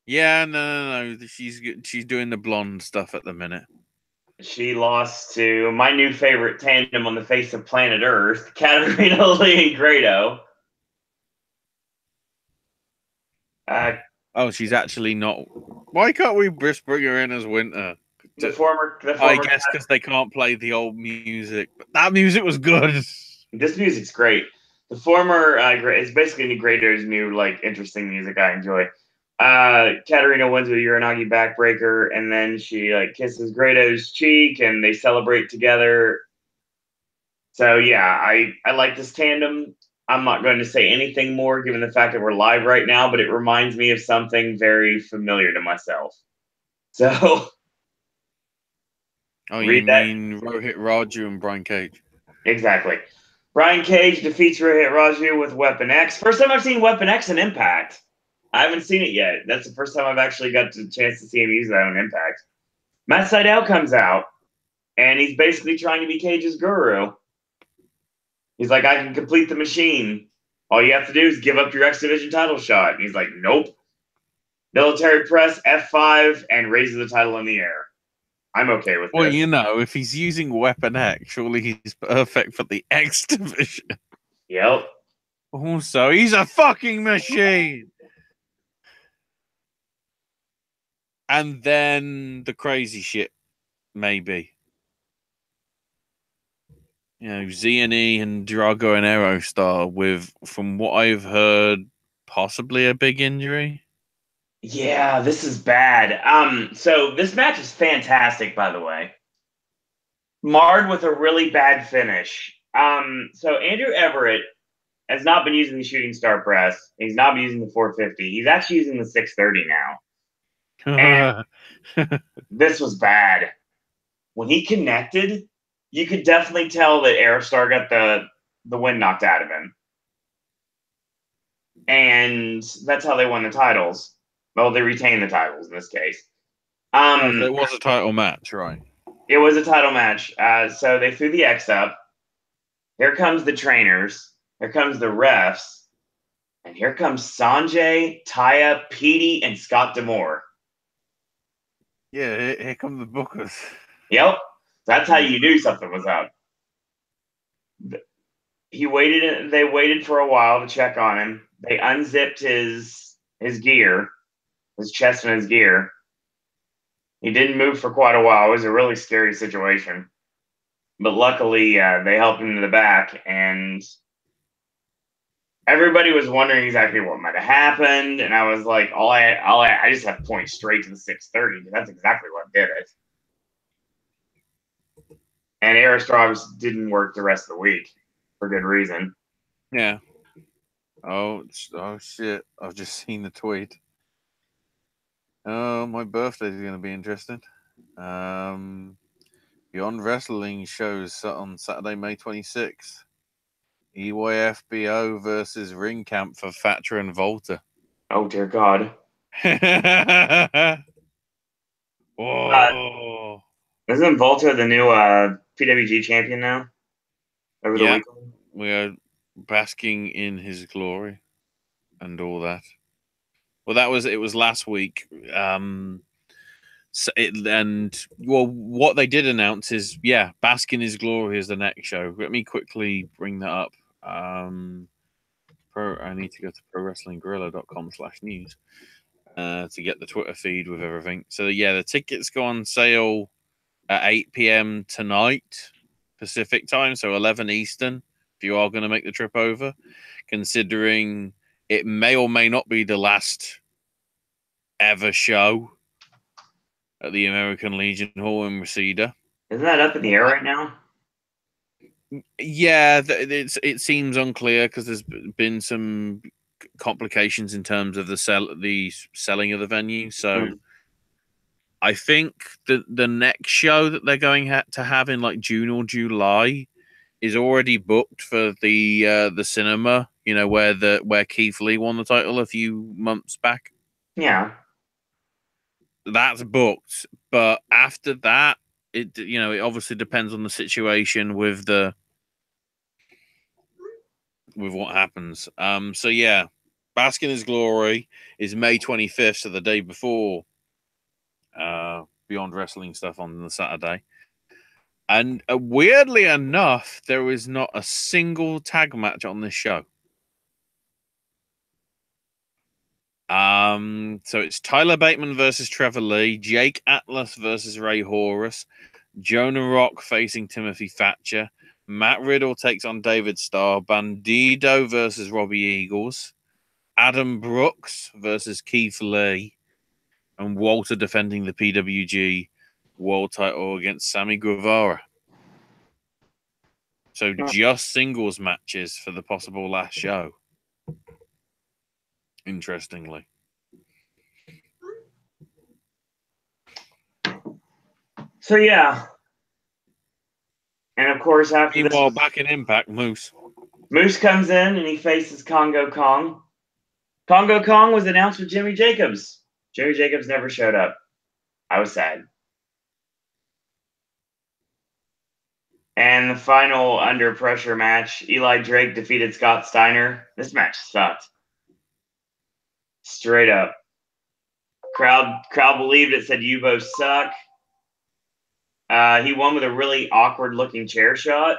Yeah, no. She's doing the blonde stuff at the minute. She lost to my new favorite tandem on the face of planet Earth, Katarina Lee and Grado. She's actually not. Why can't we just bring her in as Winter? The former I guess because they can't play the old music, but that music was good. This music's great. The former, it's basically Grado's new, interesting music I enjoy. Katarina wins with a Uranagi backbreaker, and then she kisses Grado's cheek, and they celebrate together. So yeah, I like this tandem. I'm not going to say anything more given the fact that we're live right now, but it reminds me of something very familiar to myself. So you mean Rohit Raju and Brian Cage? Exactly. Brian Cage defeats Rohit Raju with Weapon X. First time I've seen Weapon X in Impact. I haven't seen it yet. That's the first time I've actually got the chance to see him use that on Impact. Matt Sydal comes out, and he's basically trying to be Cage's guru. He's like, I can complete the machine. All you have to do is give up your X Division title shot. And he's like, nope. Military press, F5, and raises the title in the air. I'm okay with Well, this. you know, if he's using Weapon X, surely he's perfect for the X division. Yep. Also, he's a fucking machine. And then the crazy shit, maybe. You know, Z&E and Drago and Aerostar with, from what I've heard, possibly a big injury. Yeah, this is bad. So this match is fantastic, by the way. Marred with a really bad finish. So Andrew Everett has not been using the shooting star press. He's not been using the 450. He's actually using the 630 now. And this was bad. When he connected, you could definitely tell that Aerostar got the wind knocked out of him. And that's how they won the titles. Well, they retained the titles in this case. So it was a title match, right? It was a title match. So they threw the X up. Here comes the trainers. Here comes the refs. And here comes Sanjay, Taya, Petey, and Scott D'Amore. Yeah, here come the bookers. Yep. That's how you knew something was up. He waited. They waited for a while to check on him. They unzipped his gear, his chest and his gear. He didn't move for quite a while. It was a really scary situation. But luckily, they helped him to the back, and everybody was wondering exactly what might have happened. And I was like, I just have to point straight to the 630. That's exactly what did it. And Aerostar didn't work the rest of the week for good reason. Yeah. Oh shit! I've just seen the tweet. Oh, my birthday's going to be interesting. Beyond Wrestling shows on Saturday, May 26th. EYFBO versus Ring Camp for Thatcher and Volta. Oh, dear God. Whoa. Isn't Volta the new PWG champion now? Over the weekend? We are basking in his glory and all that. Well, it was last week. What they did announce is, Bask in His Glory is the next show. Let me quickly bring that up. I need to go to prowrestlinggorilla.com/news to get the Twitter feed with everything. So the tickets go on sale at 8 p.m. tonight Pacific time, so 11 Eastern. If you are going to make the trip over, considering it may or may not be the last ever show at the American Legion Hall in Reseda. Isn't that up in the air right now? Yeah, it seems unclear because there's been some complications in terms of the selling of the venue. So I think the next show that they're going to have in like June or July is already booked for the cinema. You know, where Keith Lee won the title a few months back. Yeah. That's booked, but after that, it obviously depends on the situation with what happens. So yeah, Bask in His Glory is May 25th, so the day before Beyond Wrestling stuff on the Saturday. And weirdly enough, there is not a single tag match on this show. So it's Tyler Bateman versus Trevor Lee, Jake Atlas versus Ray Horus, Jonah Rock facing Timothy Thatcher, Matt Riddle takes on David Starr, Bandido versus Robbie Eagles, Adam Brooks versus Keith Lee, and Walter defending the PWG World title against Sammy Guevara. So just singles matches for the possible last show. Interestingly. So yeah. And of course, after Meanwhile, this, back in Impact, Moose comes in and he faces Congo Kong. Congo Kong was announced with Jimmy Jacobs. Jimmy Jacobs never showed up. I was sad. And the final under pressure match, Eli Drake defeated Scott Steiner. This match sucked. Straight up. Crowd believed it, said you both suck. He won with a really awkward-looking chair shot.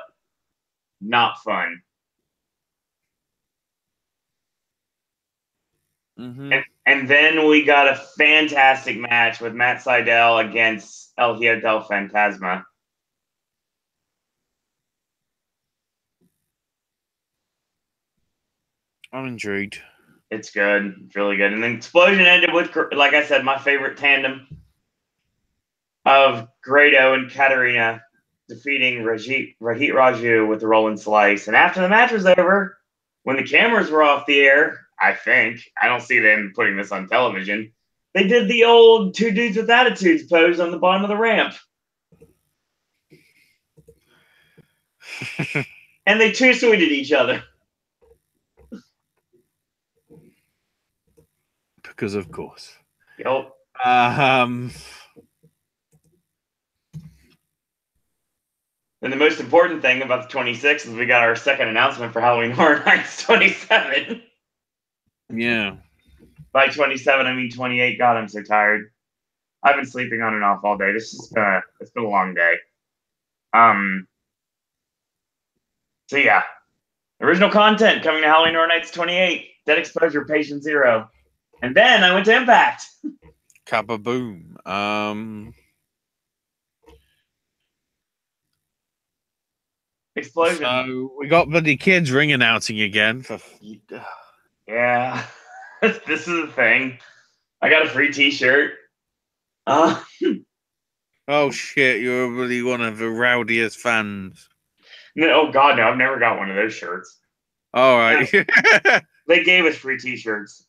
Not fun. Mm-hmm. And then we got a fantastic match with Matt Sydal against El Hijo del Fantasma. I'm intrigued. It's good. It's really good. And then Explosion ended with, like I said, my favorite tandem of Grado and Katarina defeating Rahit Raju with the Rolling Slice. And after the match was over, when the cameras were off the air, I don't see them putting this on television, they did the old two dudes with attitudes pose on the bottom of the ramp. And they two-sweeted each other. Because of course. Yep. And the most important thing about the 26th is we got our second announcement for Halloween Horror Nights 27. Yeah. By 27, I mean 28. God, I'm so tired. I've been sleeping on and off all day. It's been a long day. So yeah. Original content coming to Halloween Horror Nights 28. Dead Exposure, Patient Zero. And then I went to Impact. Kaboom. Explosion. So we got bloody kids ring announcing again. Yeah. This is the thing. I got a free t-shirt. Oh shit, you're really one of the rowdiest fans. No, oh god, no, I've never got one of those shirts. All right. They gave us free t-shirts.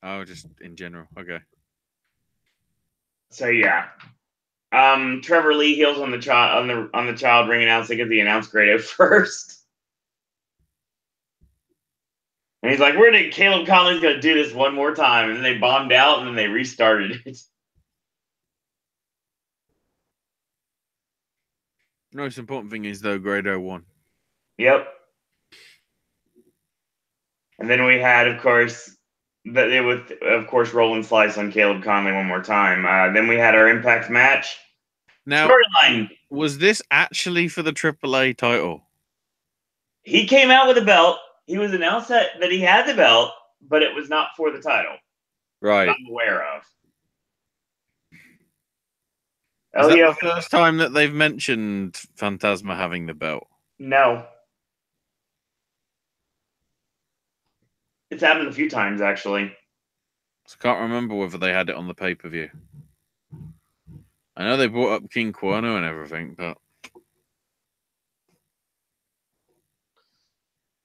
Oh, just in general. Okay. So yeah. Trevor Lee heals on the child ring announcing because he announced Grado first. And he's like, Caleb Conley's gonna do this one more time. And then they bombed out and then they restarted it. The most important thing is though Grado won. Yep. And then we had, of course, Rolling Slice on Caleb Conley one more time. Then we had our Impact match. Now, storyline. Was this actually for the AAA title? He came out with a belt. He was announced that he had the belt, but it was not for the title. Right. That I'm aware of. Is that the first time that they've mentioned Phantasma having the belt? No. It's happened a few times, actually. I can't remember whether they had it on the pay-per-view. I know they brought up King Cuerno and everything, but...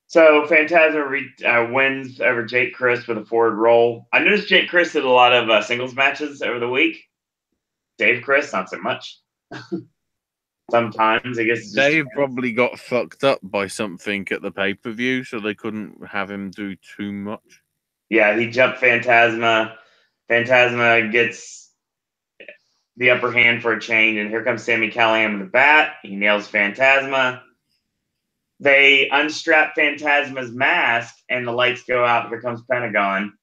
So Phantasma wins over Jake Crist with a forward roll. I noticed Jake Crist did a lot of singles matches over the week. Dave Crist, not so much. Sometimes, I guess. Dave probably got fucked up by something at the pay-per-view, so they couldn't have him do too much. Yeah, he jumped Phantasma. Phantasma gets the upper hand for a change, and here comes Sami Callihan with the bat. He nails Phantasma. They unstrap Phantasma's mask, and the lights go out. Here comes Pentagon.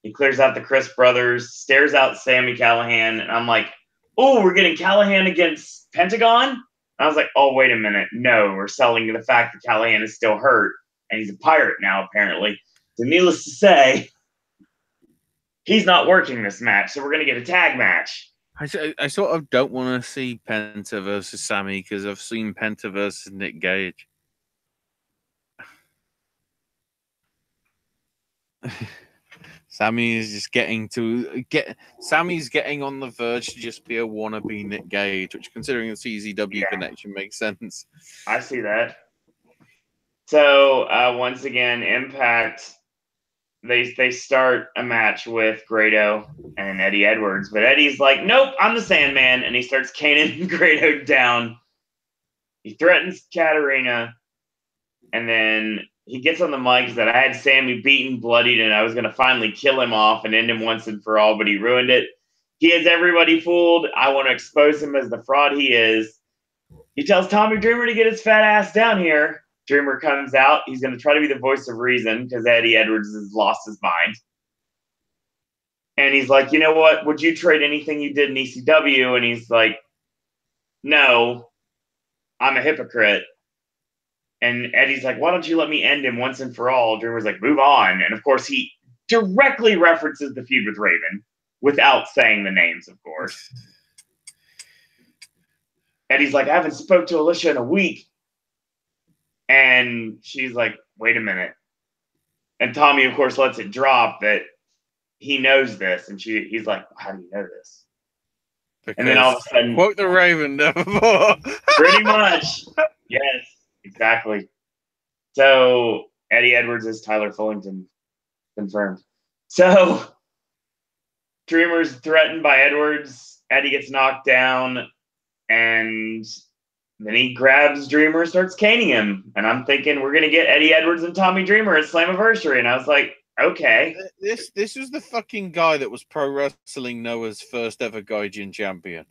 He clears out the Crist brothers, stares out Sami Callihan, and I'm like, oh, we're getting Callihan against Pentagon? And I was like, oh, wait a minute. No, we're selling the fact that Callihan is still hurt, and he's a pirate now, apparently. So needless to say, he's not working this match, so we're going to get a tag match. I sort of don't want to see Penta versus Sammy because I've seen Penta versus Nick Gage. Sammy is just Sammy's getting on the verge to just be a wannabe Nick Gage, which, considering the CZW connection, makes sense. I see that. So once again, Impact, they start a match with Grado and Eddie Edwards, but Eddie's like, nope, I'm the Sandman, and he starts caning Grado down. He threatens Katarina, and then he gets on the mic that I had Sammy beaten, bloodied, and I was going to finally kill him off and end him once and for all, but he ruined it. He has everybody fooled. I want to expose him as the fraud he is. He tells Tommy Dreamer to get his fat ass down here. Dreamer comes out. He's going to try to be the voice of reason because Eddie Edwards has lost his mind. And he's like, you know what? Would you trade anything you did in ECW? And he's like, no, I'm a hypocrite. And Eddie's like, why don't you let me end him once and for all? Dreamer's like, move on. And of course, he directly references the feud with Raven without saying the names, of course. Eddie's like, I haven't spoke to Alicia in a week. And she's like, wait a minute. And Tommy, of course, lets it drop that he knows this. And he's like, how do you know this? Because, and then all of a sudden, quote the Raven, nevermore. Pretty much. Yes, exactly. So Eddie Edwards is Tyler Fullington, confirmed. So Dreamer's threatened by Edwards. Eddie gets knocked down, and then he grabs Dreamer and starts caning him. And I'm thinking we're gonna get Eddie Edwards and Tommy Dreamer at Slammiversary. And I was like, okay. This was the fucking guy that was Pro Wrestling Noah's first ever Gaijin champion.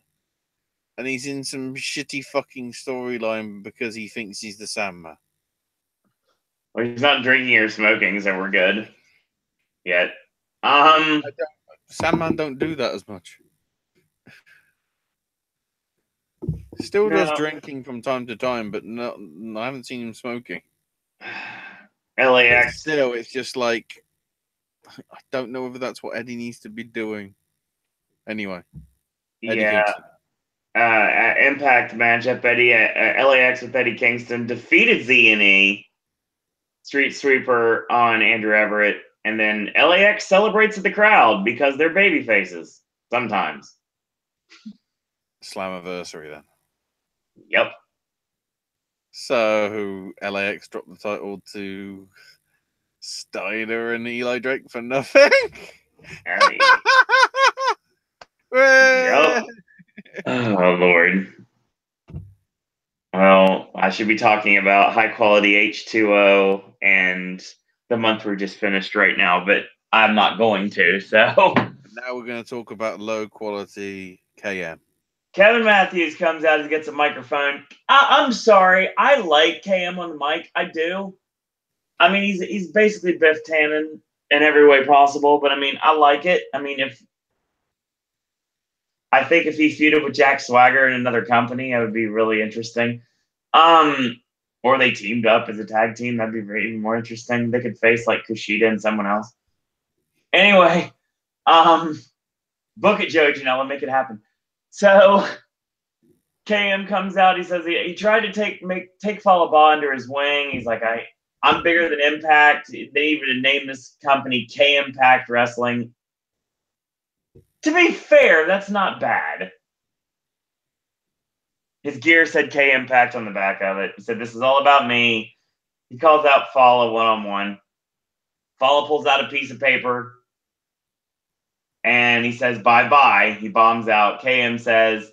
And he's in some shitty fucking storyline because he thinks he's the Sandman. Well, he's not drinking or smoking, so we're good. Yet. Sandman don't do that as much. Still does drinking from time to time, but no, I haven't seen him smoking. LAX. Still, it's just like, I don't know whether that's what Eddie needs to be doing. Anyway. Eddie Kingston. Impact matchup, LAX with Eddie Kingston defeated Z&E, Street Sweeper on Andrew Everett, and then LAX celebrates at the crowd because they're baby faces sometimes. Slammiversary then. Yep. So LAX dropped the title to Steiner and Eli Drake for nothing. Hey. Yep. Oh, Lord. Well, I should be talking about high quality H2O and the month we're just finished right now, but I'm not going to. So now we're going to talk about low quality KM. Kevin Matthews comes out and gets a microphone. I'm sorry. I like KM on the mic. I do. I mean, he's basically Biff Tannen in every way possible, but I mean, I like it. I mean, I think if he feuded with Jack Swagger in another company, it would be really interesting. Or they teamed up as a tag team, that'd be even more interesting. They could face like Kushida and someone else. Anyway, book it, Joe Janela, make it happen. So KM comes out. He says he tried to take Falaba under his wing. He's like, I'm bigger than Impact. They even named this company K Impact Wrestling. To be fair, that's not bad. His gear said K Impact on the back of it. He said, this is all about me. He calls out Fala one-on-one. Fala pulls out a piece of paper. And he says, bye-bye. He bombs out. KM says,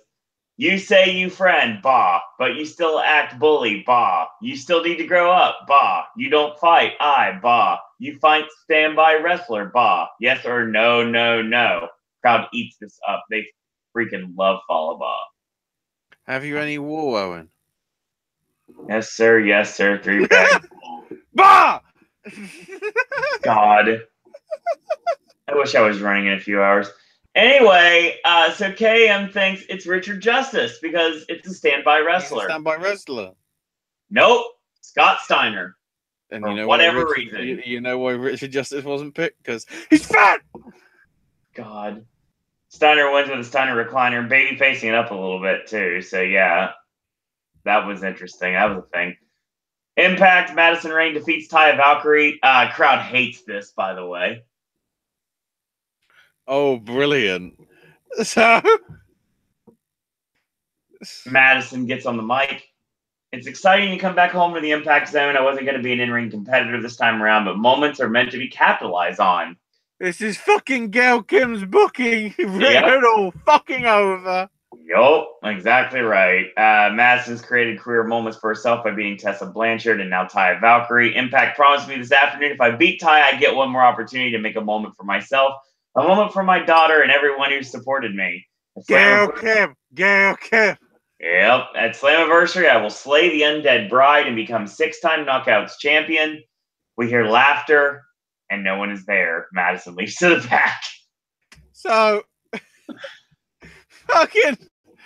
you say you friend, bah. But you still act bully, bah. You still need to grow up, bah. You don't fight, bah. You fight standby wrestler, bah. Yes or no, no, no. Crowd eats this up. They freaking love Falaba. Have you any wool, Owen? Yes, sir. Yes, sir. 3 bags. Bah! God. I wish I was running in a few hours. Anyway, so KM thinks it's Richard Justice because it's a standby wrestler. He's a standby wrestler. Nope. Scott Steiner. And for whatever reason. You know why Richard Justice wasn't picked? Because he's fat! God. Steiner wins with a Steiner recliner, baby facing it up a little bit too. So yeah, that was interesting. That was a thing. Impact, Madison Rayne defeats Taya Valkyrie. Crowd hates this, by the way. Oh, brilliant. So Madison gets on the mic. It's exciting to come back home to the Impact Zone. I wasn't going to be an in-ring competitor this time around, but moments are meant to be capitalized on. This is fucking Gail Kim's booking. It all fucking over. Yup, exactly right. Madison's created career moments for herself by beating Tessa Blanchard and now Taya Valkyrie. Impact promised me this afternoon if I beat Taya, I get one more opportunity to make a moment for myself, a moment for my daughter and everyone who supported me. Gail Kim. Yep, at Slammiversary, I will slay the Undead Bride and become 6-time Knockouts champion. We hear laughter, and no one is there. Madison leaves to the back. So, fucking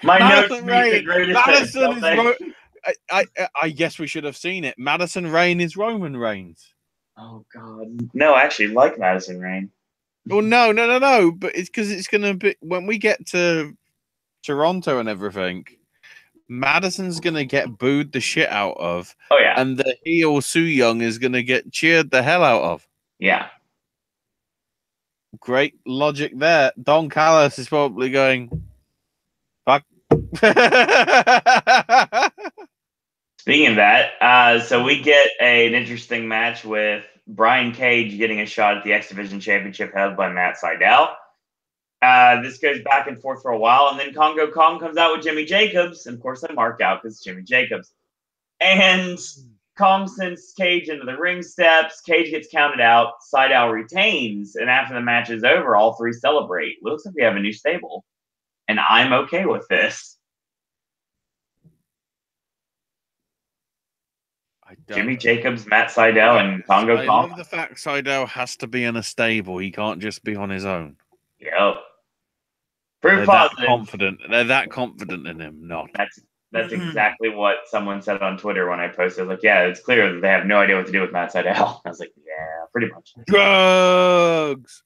My notes Madison make the Rain. greatest sense, Madison don't they? I guess we should have seen it. Madison Rain is Roman Reigns. Oh God, no! I actually like Madison Rain. Well, no. But it's because it's gonna be when we get to Toronto and everything. Madison's gonna get booed the shit out of, Oh yeah, and the heel Su Young is gonna get cheered the hell out of. yeah. Great logic there. Don Callis is probably going, fuck. Speaking of that, so we get an interesting match with Brian Cage getting a shot at the X Division Championship held by Matt Sydal. This goes back and forth for a while, and then Congo Kong comes out with Jimmy Jacobs, and of course I mark out because it's Jimmy Jacobs. And Kong sends Cage into the ring steps. Cage gets counted out. Sydal retains, and after the match is over, all three celebrate. It looks like we have a new stable, and I'm okay with this. Jimmy Jacobs, Matt Sydal, and Congo Kong. I love the fact Sydal has to be in a stable. He can't just be on his own. Yep. Proof They're positive. that confident. They're that confident in him. Not. That's exactly what someone said on Twitter when I posted. I was like, yeah, it's clear that they have no idea what to do with Matt Sydal. I was like, yeah, pretty much. Drugs.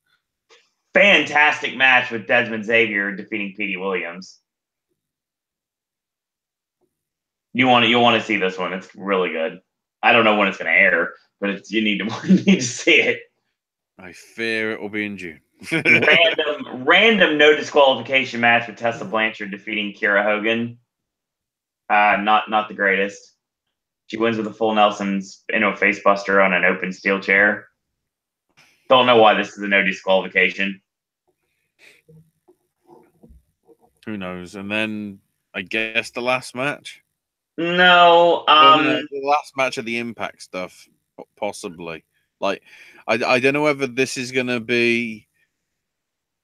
Fantastic match with Desmond Xavier defeating Petey Williams. You'll want to see this one. It's really good. I don't know when it's going to air, but you need to see it. I fear it will be in June. random no disqualification match with Tessa Blanchard defeating Kiera Hogan. Not the greatest. She wins with a full Nelson's face buster on an open steel chair. Don't know why this is a no disqualification. Who knows? And then I guess the last match. No, the last match of the Impact stuff, possibly. Like, I don't know whether this is going to be,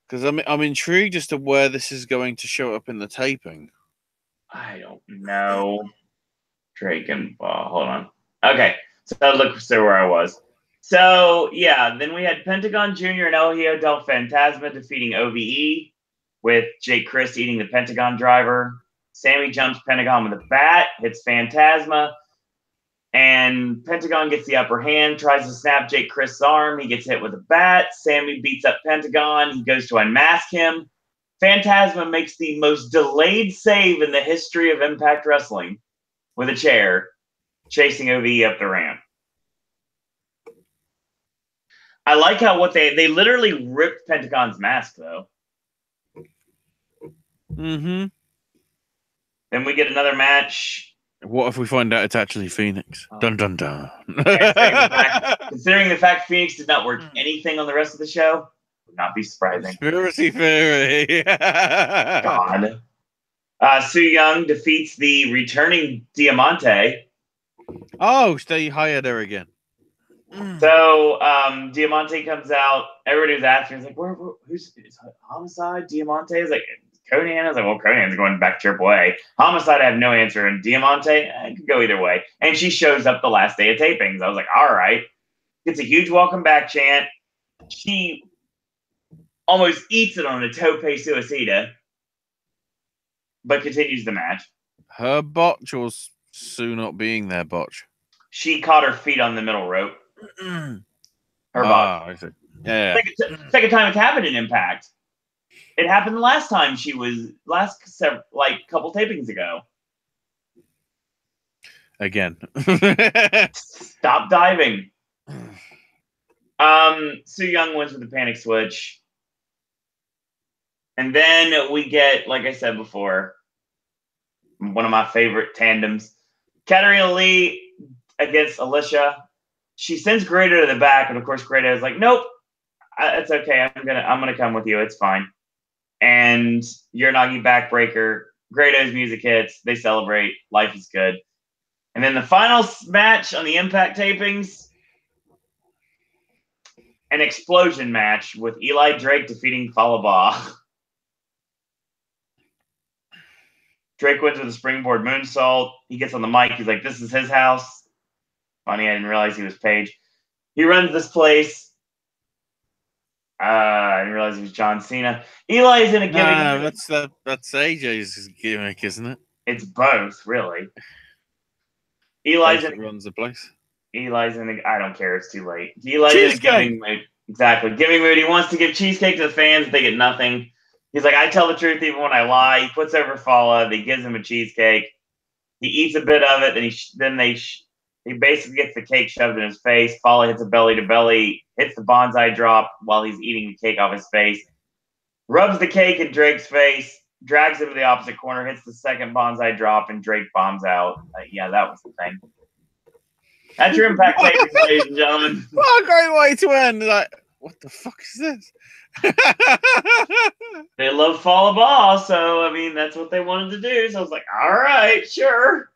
because I'm intrigued as to where this is going to show up in the taping. I don't know. Drake and hold on. Okay, so look where I was. So yeah, then we had Pentagon Jr. and El Hijo del Fantasma defeating OVE with Jake Christ eating the Pentagon driver. Sammy jumps Pentagon with a bat, hits Phantasma, and Pentagon gets the upper hand, tries to snap Jake Christ's arm. He gets hit with a bat. Sammy beats up Pentagon. He goes to unmask him. Phantasma makes the most delayed save in the history of Impact Wrestling with a chair, chasing OVE up the ramp. I like how they literally ripped Pentagon's mask, though. Mm-hmm. Then we get another match. What if we find out it's actually Phoenix? Dun dun dun. Considering the fact Phoenix did not work anything on the rest of the show, would not be surprising. Conspiracy theory. God. Su Young defeats the returning Diamante. Oh, they hired her again. So Diamante comes out. Everybody was asking, like, who's Homicide? Diamante is like Conan. I was like, well, Conan's going back to AAA. Homicide, I have no answer. And Diamante, it could go either way. And she shows up the last day of tapings. I was like, all right. Gets a huge welcome back chant. She almost eats it on a tope suicida, but continues the match. Her botch or Sue not being there botch? She caught her feet on the middle rope. Her botch. I see. Yeah. Second time it's happened in Impact. It happened the last time she was couple tapings ago. Again. Stop diving. Su Young wins with the panic switch. And then we get, like I said before, one of my favorite tandems. Katarina Lee against Alicia. She sends Grado to the back, and of course Grado is like, nope, it's okay. I'm gonna come with you. It's fine. And Uranagi backbreaker. Grado's music hits. They celebrate. Life is good. And then the final match on the Impact tapings, an explosion match with Eli Drake defeating Falaba. Drake wins with a springboard moonsault. He gets on the mic. He's like, this is his house. Funny, I didn't realize he was Paige. He runs this place. I didn't realize it was John Cena. Eli's in a gimmick. Nah, that's AJ's gimmick, isn't it? It's both, really. Face Eli's in that runs the place. Eli's in a, I don't care. It's too late. Eli's in a Cheesecake. giving mood. Exactly. Giving mood. He wants to give cheesecake to the fans. They get nothing. He's like, I tell the truth even when I lie. He puts over Fala. He gives him a cheesecake. He eats a bit of it. He basically gets the cake shoved in his face. Fala hits a belly to belly, hits the bonsai drop while he's eating the cake off his face. Rubs the cake in Drake's face, drags him to the opposite corner, hits the second bonsai drop, and Drake bombs out. Yeah, that was the thing. That's your impact tapings, ladies and gentlemen. What a great way to end! Like, what the fuck is this? They love Fall Ball, so I mean that's what they wanted to do. So I was like, all right, sure.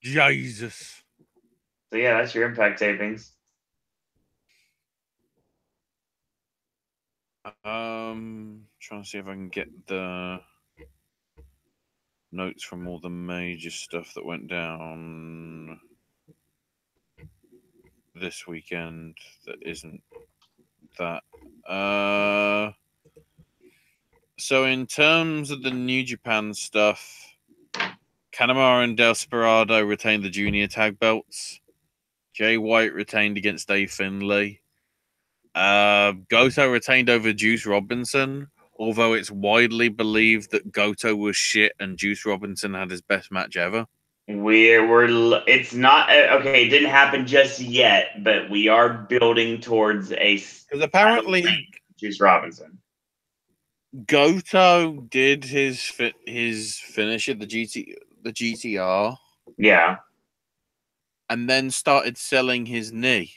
Jesus. So yeah, that's your impact tapings. Trying to see if I can get the notes from all the major stuff that went down this weekend that isn't that. So in terms of the New Japan stuff, Kanemaru and Desperado retained the junior tag belts. Jay White retained against Dave Finlay. Goto retained over Juice Robinson, although it's widely believed that Goto was shit and Juice Robinson had his best match ever. It's not okay. It didn't happen just yet, but we are building towards because apparently Juice Robinson. Goto did his finish at the GTR, yeah, and then started selling his knee,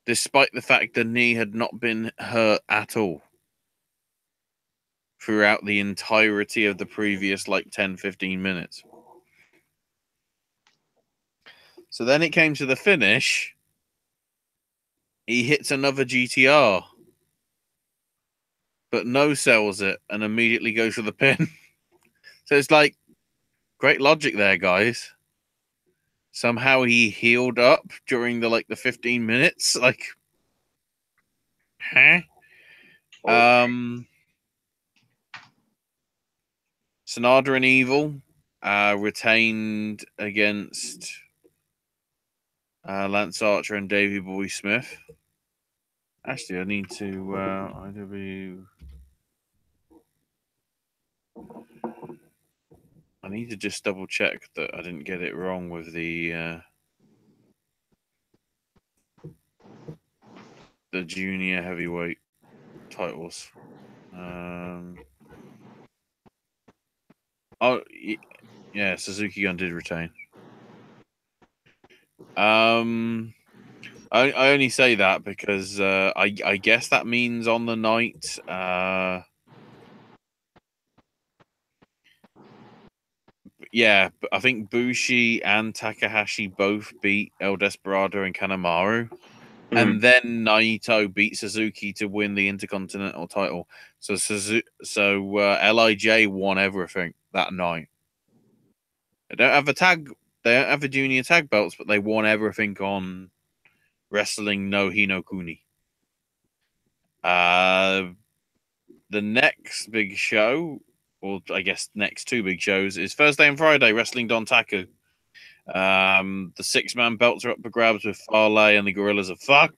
despite the fact the knee had not been hurt at all throughout the entirety of the previous 10-15 minutes. So then it came to the finish. He hits another GTR, but no sells it and immediately goes for the pin. So it's like, great logic there, guys. Somehow he healed up during the 15 minutes. Like, huh? Sonata and Evil retained against Lance Archer and Davey Boy Smith. Actually, I need to just double check that I didn't get it wrong with the junior heavyweight titles. Yeah, Suzuki Gun did retain. I only say that because I guess that means on the night yeah, I think Bushi and Takahashi both beat El Desperado and Kanemaru. And then Naito beat Suzuki to win the Intercontinental title. So LIJ won everything that night. They don't have the junior tag belts, but they won everything on Wrestling no Hinokuni. The next big show, or I guess next two big shows, is Thursday and Friday, Wrestling Dontaku. The 6-man belts are up for grabs with Fale and the Gorillas of Fuck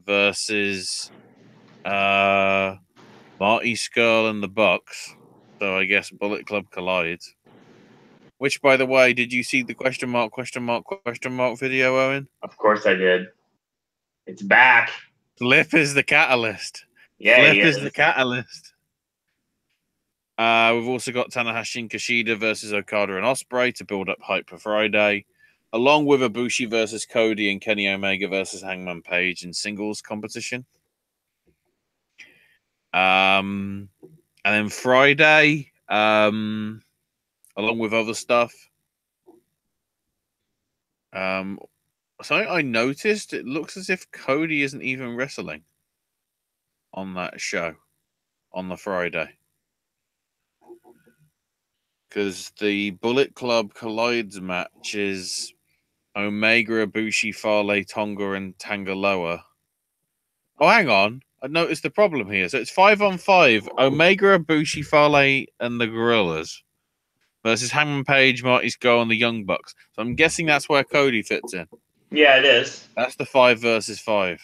versus Marty Skrull and the Bucks. So I guess Bullet Club collides. Which, by the way, did you see the question mark video, Owen? Of course I did. It's back. Flip is the catalyst. Yeah, Flip is the catalyst. We've also got Tanahashi and Kushida versus Okada and Ospreay to build up hype for Friday, along with Ibushi versus Cody and Kenny Omega versus Hangman Page in singles competition. And then Friday, along with other stuff, something I noticed, it looks as if Cody isn't even wrestling on that show on the Friday. Because the Bullet Club Collides match is Omega, Ibushi, Fale, Tonga, and Tangaloa. Oh, hang on. I noticed the problem here. So it's 5-on-5. Omega, Ibushi, Fale, and the Gorillas versus Hangman Page, Marty Scurll, and the Young Bucks. So I'm guessing that's where Cody fits in. Yeah, it is. That's the 5 versus 5.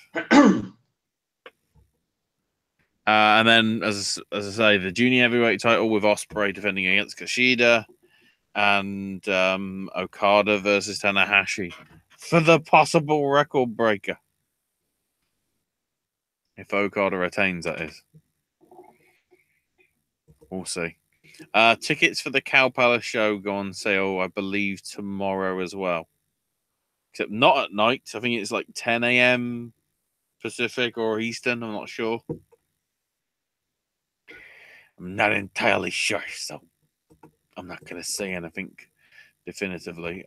And then, as I say, the junior heavyweight title with Ospreay defending against Kushida, and Okada versus Tanahashi for the possible record breaker. If Okada retains, that is. We'll see. Tickets for the Cow Palace show go on sale, I believe, tomorrow as well. Except not at night. I think it's like 10 a.m. Pacific or Eastern. I'm not sure. I'm not entirely sure, so I'm not going to say anything definitively.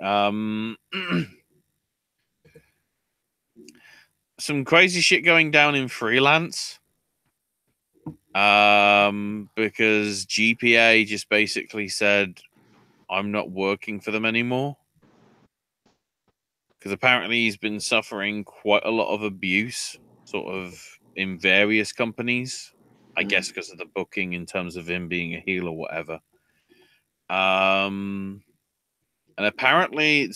Some crazy shit going down in freelance. Because GPA just basically said, I'm not working for them anymore. Because apparently he's been suffering quite a lot of abuse, sort of, in various companies. I guess because of the booking in terms of him being a heel or whatever. And apparently,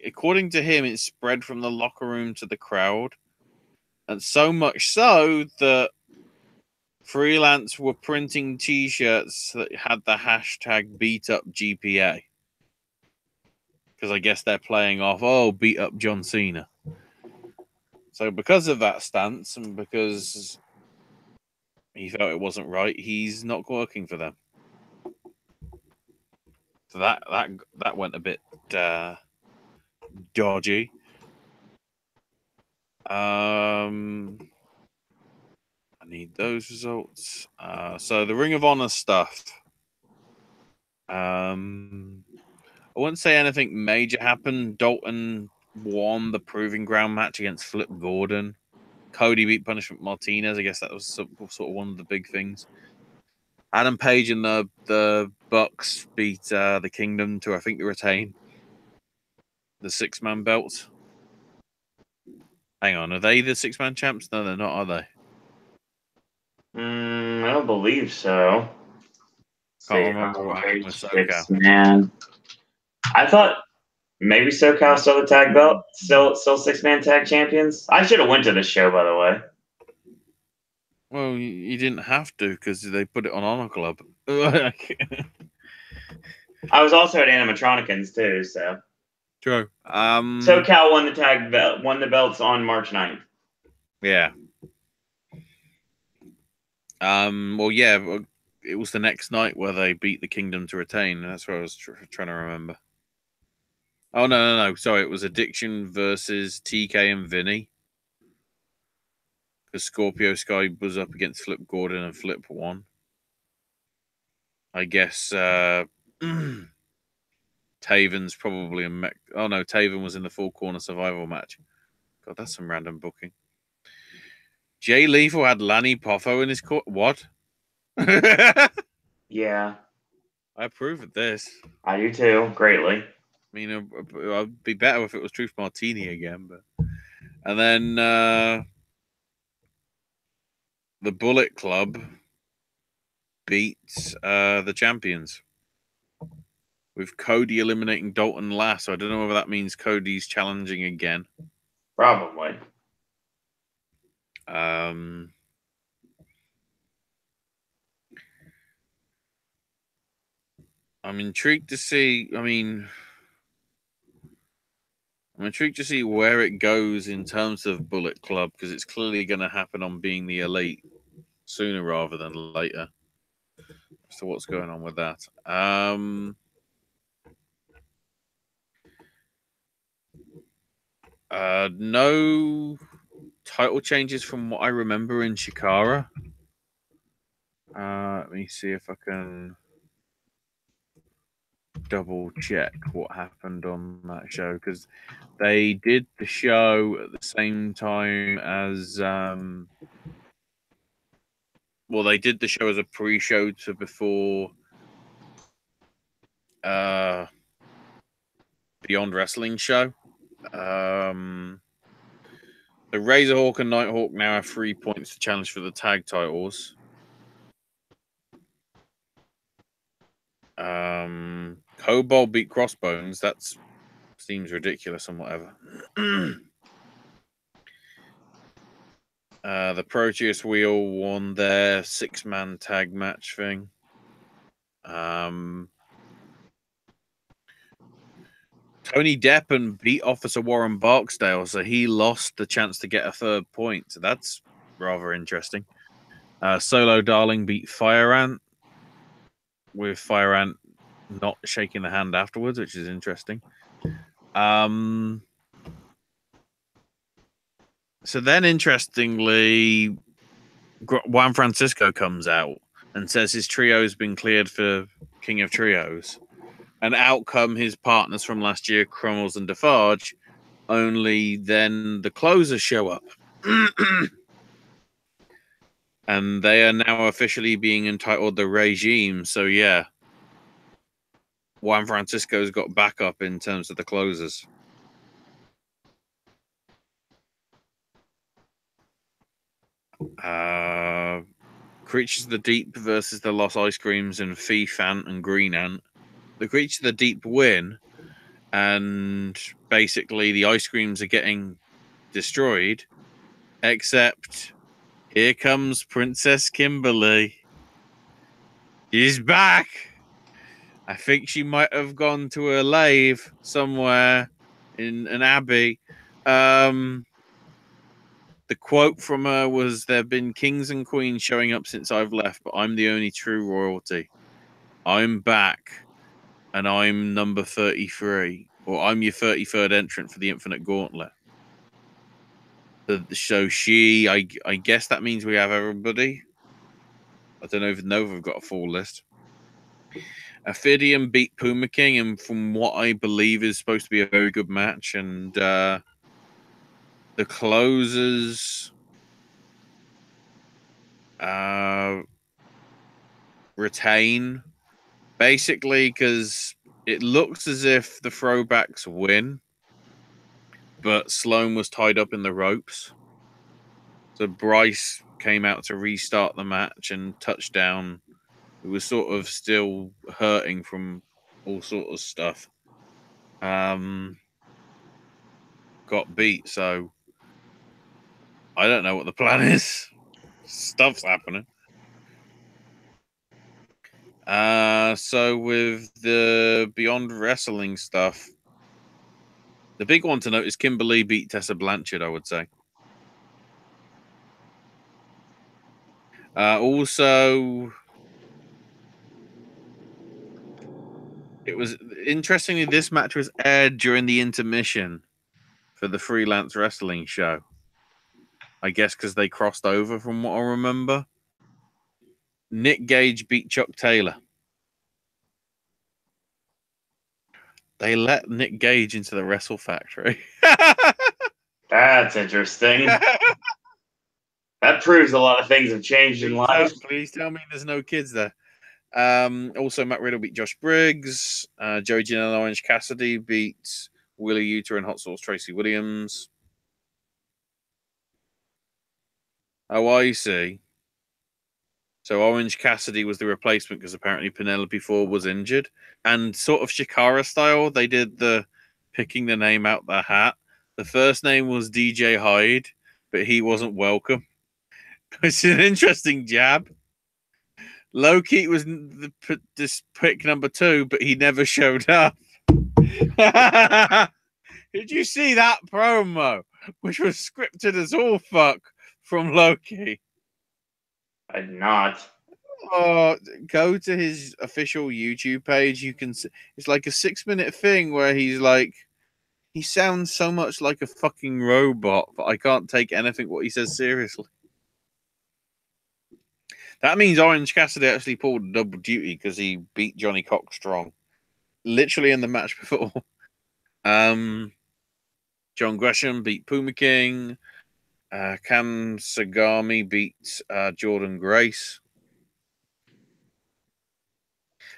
according to him, it's spread from the locker room to the crowd. And so much so that freelance were printing T-shirts that had the hashtag beat up GPA. Because I guess they're playing off, beat up John Cena. So because of that stance and because he felt it wasn't right, he's not working for them. So that went a bit dodgy. I need those results. So the Ring of Honor stuff. I wouldn't say anything major happened. Dalton won the Proving Ground match against Flip Gordon. Cody beat Punishment Martinez. I guess that was sort of one of the big things. Adam Page and the Bucks beat the Kingdom to, I think, retain the 6-man belts. Hang on, are they the 6-man champs? No, they're not, are they? I don't believe so. Can't remember what happened with SoCal. Man, I thought maybe SoCal still the tag belt, still 6-man tag champions. I should have went to this show, by the way. Well, you didn't have to because they put it on Honor Club. I was also at Animatronicans too, so. True. SoCal won the belts on March 9th. Yeah. Well, yeah, it was the next night where they beat the Kingdom to retain. That's what I was trying to remember. Oh, no. Sorry, it was Addiction versus TK and Vinny. Because Scorpio Sky was up against Flip Gordon and Flip won. I guess Taven's probably oh, no, Taven was in the Four Corner Survival match. God, that's some random booking. Jay Lethal had Lanny Poffo in his court. What? Yeah. I approve of this. I do too, greatly. I mean, it'd be better if it was Truth Martini again, but. And then the Bullet Club beats the champions with Cody eliminating Dalton last. So I don't know whether that means Cody's challenging again. Probably. I'm intrigued to see. I'm intrigued to see where it goes in terms of Bullet Club because it's clearly going to happen on Being the Elite sooner rather than later. So what's going on with that? No title changes from what I remember in Shikara. Let me see if I can double check what happened on that show because they did the show at the same time as they did the show as a pre-show to before Beyond Wrestling show. The Razorhawk and Nighthawk now have 3 points to challenge for the tag titles. Cobalt beat Crossbones. That seems ridiculous and whatever. The Proteus Wheel won their 6-man tag match thing. Tony Deppen beat Officer Warren Barksdale, so he lost the chance to get a 3rd point. So that's rather interesting. Solo Darling beat Fire Ant, with Fire Ant not shaking the hand afterwards, which is interesting. So then, interestingly, Juan Francisco comes out and says his trio has been cleared for King of Trios. And out come his partners from last year, Crummels and Defarge. Only then the closers show up. And they are now officially being entitled the Regime. So, yeah, Juan Francisco's got backup in terms of the closers. Creatures of the Deep versus the Lost Ice Creams and Thief Ant and Green Ant. The Creatures of the Deep win, and basically the Ice Creams are getting destroyed, except here comes Princess Kimberly. She's back. I think she might have gone to her lave somewhere in an abbey. The quote from her was, "There have been kings and queens showing up since I've left, but I'm the only true royalty. I'm back, and I'm number 33, or I'm your 33rd entrant for the Infinite Gauntlet." So I guess that means we have everybody. I don't even know if we've got a full list. Ophidian beat Puma King, and from what I believe is supposed to be a very good match. And the closers retain, basically, because it looks as if the throwbacks win, but Sloan was tied up in the ropes. So Bryce came out to restart the match, and Touchdown, who was sort of still hurting from all sort of stuff, got beat. So I don't know what the plan is. Stuff's happening. So with the Beyond Wrestling stuff, the big one to note is Kimberly beat Tessa Blanchard, I would say. Also, it was interestingly, this match was aired during the intermission for the freelance wrestling show. I guess because they crossed over, from what I remember. Nick Gage beat Chuck Taylor. They let Nick Gage into the Wrestle Factory. That's interesting. That proves a lot of things have changed in life. Please tell me there's no kids there. Also, Matt Riddle beat Josh Briggs. Joey Janela and Orange Cassidy beat Willie Utah and Hot Sauce Tracy Williams. Oh, I see. So Orange Cassidy was the replacement because apparently Penelope Ford was injured. And sort of Shikara style, they did the picking the name out the hat. The first name was DJ Hyde, but he wasn't welcome. It's an interesting jab. Low-key was this pick number 2, but he never showed up. Did you see that promo, which was scripted as all fuck from Loki? I did not. Go to his official YouTube page. You can see it's like a 6-minute thing where he's like, he sounds so much like a fucking robot, but I can't take anything what he says seriously. That means Orange Cassidy actually pulled double duty because he beat Johnny Cox strong, literally in the match before. John Gresham beat Puma King. Cam Sagami beat Jordan Grace.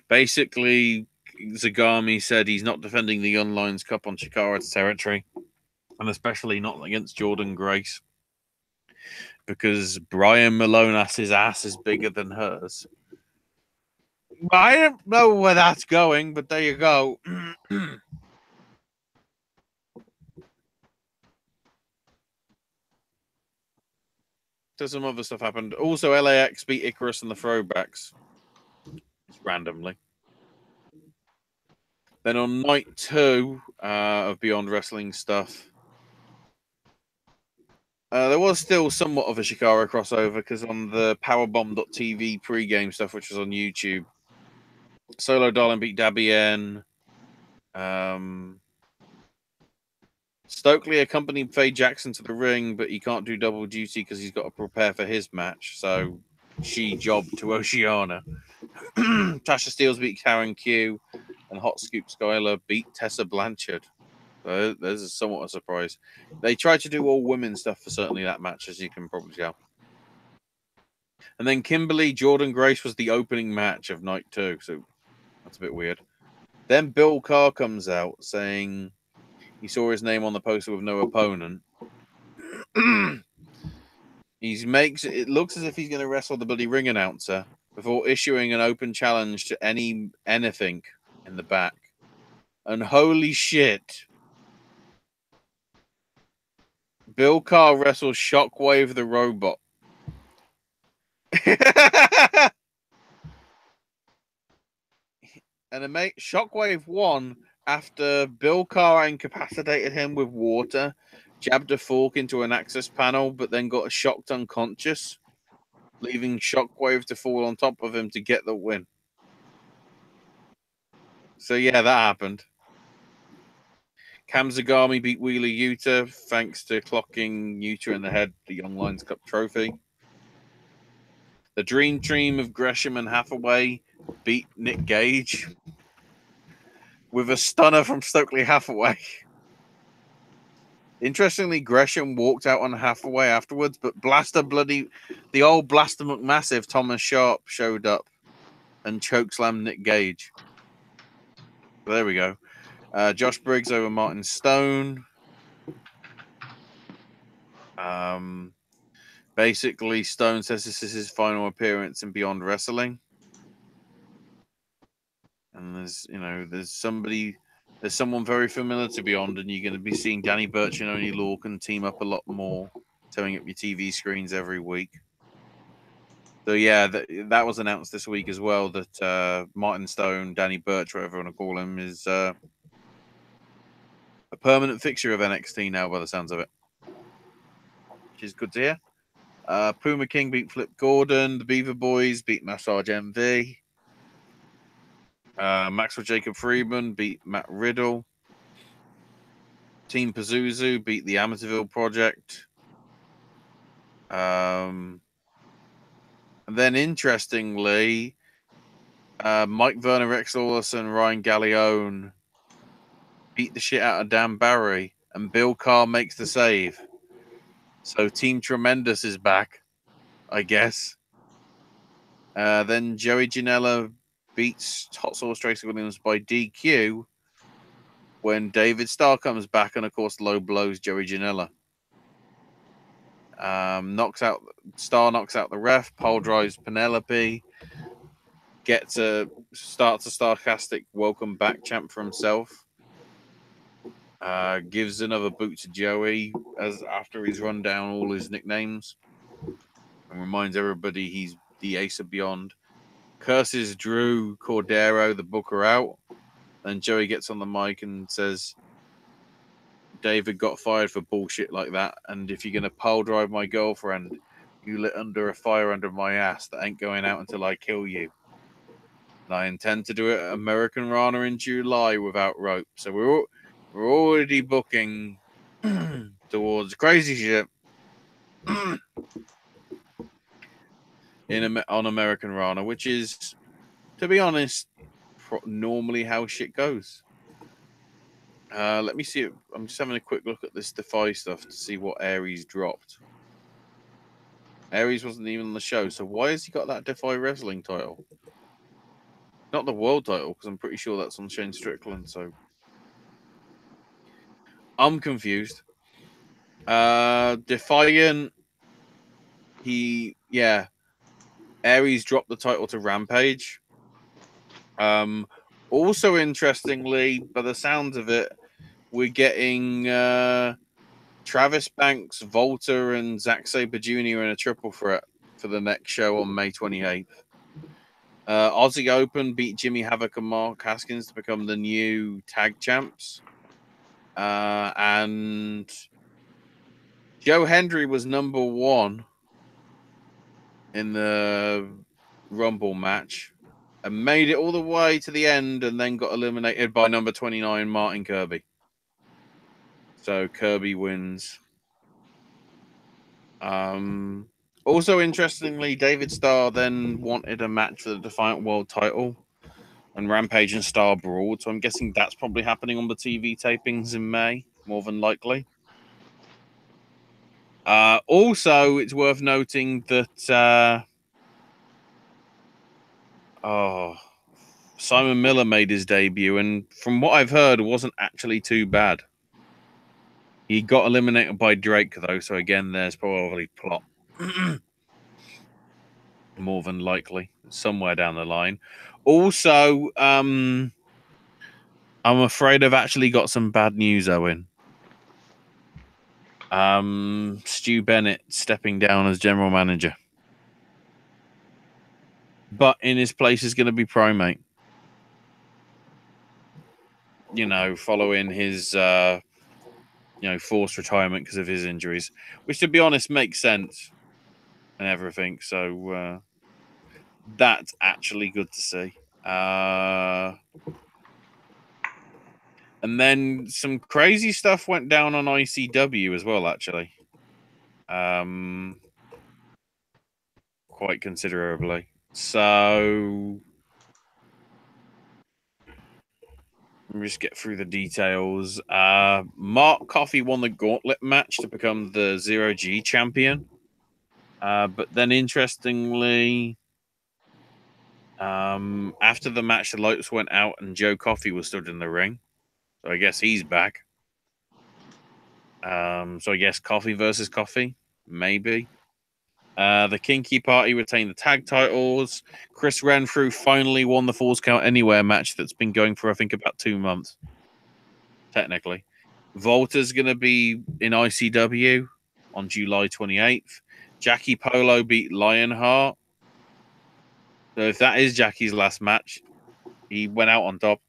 Basically, Zagami said he's not defending the Young Lions Cup on Shikara's territory. and especially not against Jordan Grace, because Brian Malone's ass is bigger than hers. I don't know where that's going, but there you go. So some other stuff happened. Also, LAX beat Icarus and the Throwbacks. Just randomly. Then on night 2 of Beyond Wrestling stuff, there was still somewhat of a Shikara crossover, because on the Powerbomb.tv pre-game stuff, which was on YouTube, Solo Darling beat Dabien. Stokely accompanied Faye Jackson to the ring, but he can't do double duty because he's got to prepare for his match. So she jobbed to Oceana. Tasha Steeles beat Karen Q, and Hot Scoop Skyler beat Tessa Blanchard. So there's somewhat a surprise. They tried to do all women stuff for certainly that match, as you can probably tell. And then Kimberly Jordan Grace was the opening match of night 2, so that's a bit weird. Then Bill Carr comes out saying he saw his name on the poster with no opponent. It looks as if he's going to wrestle the bloody ring announcer before issuing an open challenge to anything in the back. And holy shit, Bill Carr wrestles Shockwave the robot. And Shockwave won after Bill Carr incapacitated him with water, jabbed a fork into an access panel, but then got shocked unconscious, leaving Shockwave to fall on top of him to get the win. So yeah, that happened. Cam Zagami beat Wheeler Yuta thanks to clocking Yuta in the head the Young Lions Cup trophy. The Dream Team of Gresham and Hathaway beat Nick Gage with a stunner from Stokely Hathaway. Interestingly, Gresham walked out on Hathaway afterwards, but the old Blaster McMassive Thomas Sharp showed up and chokeslammed Nick Gage. So there we go. Josh Briggs over Martin Stone. Basically, Stone says this is his final appearance in Beyond Wrestling. And there's someone very familiar to Beyond, and you're going to be seeing Danny Burch and Oni Lorcan team up a lot more, towing up your TV screens every week. So yeah, that was announced this week as well, that Martin Stone, Danny Burch, whatever you want to call him, is a permanent fixture of NXT now, by the sounds of it, which is good to hear. Puma King beat Flip Gordon. The Beaver Boys beat Massage MV. Maxwell Jacob Friedman beat Matt Riddle. Team Pazuzu beat the Amateurville Project. And then, interestingly, Mike Werner, Rex Lawless, and Ryan Gallione beat the shit out of Dan Barry, and Bill Carr makes the save. So Team Tremendous is back, I guess. Then Joey Janela beats Hot Sauce Tracy Williams by DQ when David Starr comes back, and of course low blows Joey Janela. Starr knocks out the ref, pole drives Penelope, starts a sarcastic welcome back chant for himself. Gives another boot to Joey after he's run down all his nicknames, and reminds everybody he's the Ace of Beyond. Curses Drew Cordero, the booker, out. Then Joey gets on the mic and says, David got fired for bullshit like that, and if you're going to pole drive my girlfriend, you lit under a fire under my ass that ain't going out until I kill you. And I intend to do it at American Rana in July without rope. So we're already booking towards crazy shit on American Rana, which is, to be honest, normally how shit goes. Let me see. I'm just having a quick look at this Defy stuff to see what Aries dropped. Aries wasn't even on the show, so why has he got that Defy Wrestling title? Not the world title, because I'm pretty sure that's on Shane Strickland, so I'm confused. Defiant. Aries dropped the title to Rampage. Also interestingly, by the sounds of it, we're getting Travis Banks, Volta, and Zack Sabre Jr. in a triple threat for the next show on May 28th. Aussie Open beat Jimmy Havoc and Mark Haskins to become the new tag champs. And Joe Hendry was number 1 in the Rumble match and made it all the way to the end and then got eliminated by number 29, Martin Kirby. So Kirby wins. Also, interestingly, David Starr then wanted a match for the Defiant World title and Rampage and Starr brawled. So I'm guessing that's probably happening on the TV tapings in May, more than likely. Also, it's worth noting that Simon Miller made his debut, and from what I've heard, it wasn't actually too bad. He got eliminated by Drake, though, so again, there's probably plot. More than likely, somewhere down the line. Also, I'm afraid I've actually got some bad news, Owen. Stu Bennett stepping down as general manager. But in his place is going to be Primate. Following his forced retirement because of his injuries, which, to be honest, makes sense and everything. So that's actually good to see. And then some crazy stuff went down on ICW as well, actually. Quite considerably. So let me just get through the details. Mark Coffey won the gauntlet match to become the 0G champion. But then, interestingly, after the match, the lights went out and Joe Coffey was stood in the ring. So I guess he's back. So I guess Coffey versus Coffey, maybe. The Kinky Party retained the tag titles. Chris Renfrew finally won the Falls Count Anywhere match that's been going for, I think, about 2 months. Technically. Volta's going to be in ICW on July 28th. Jackie Polo beat Lionheart. So if that is Jackie's last match, he went out on top.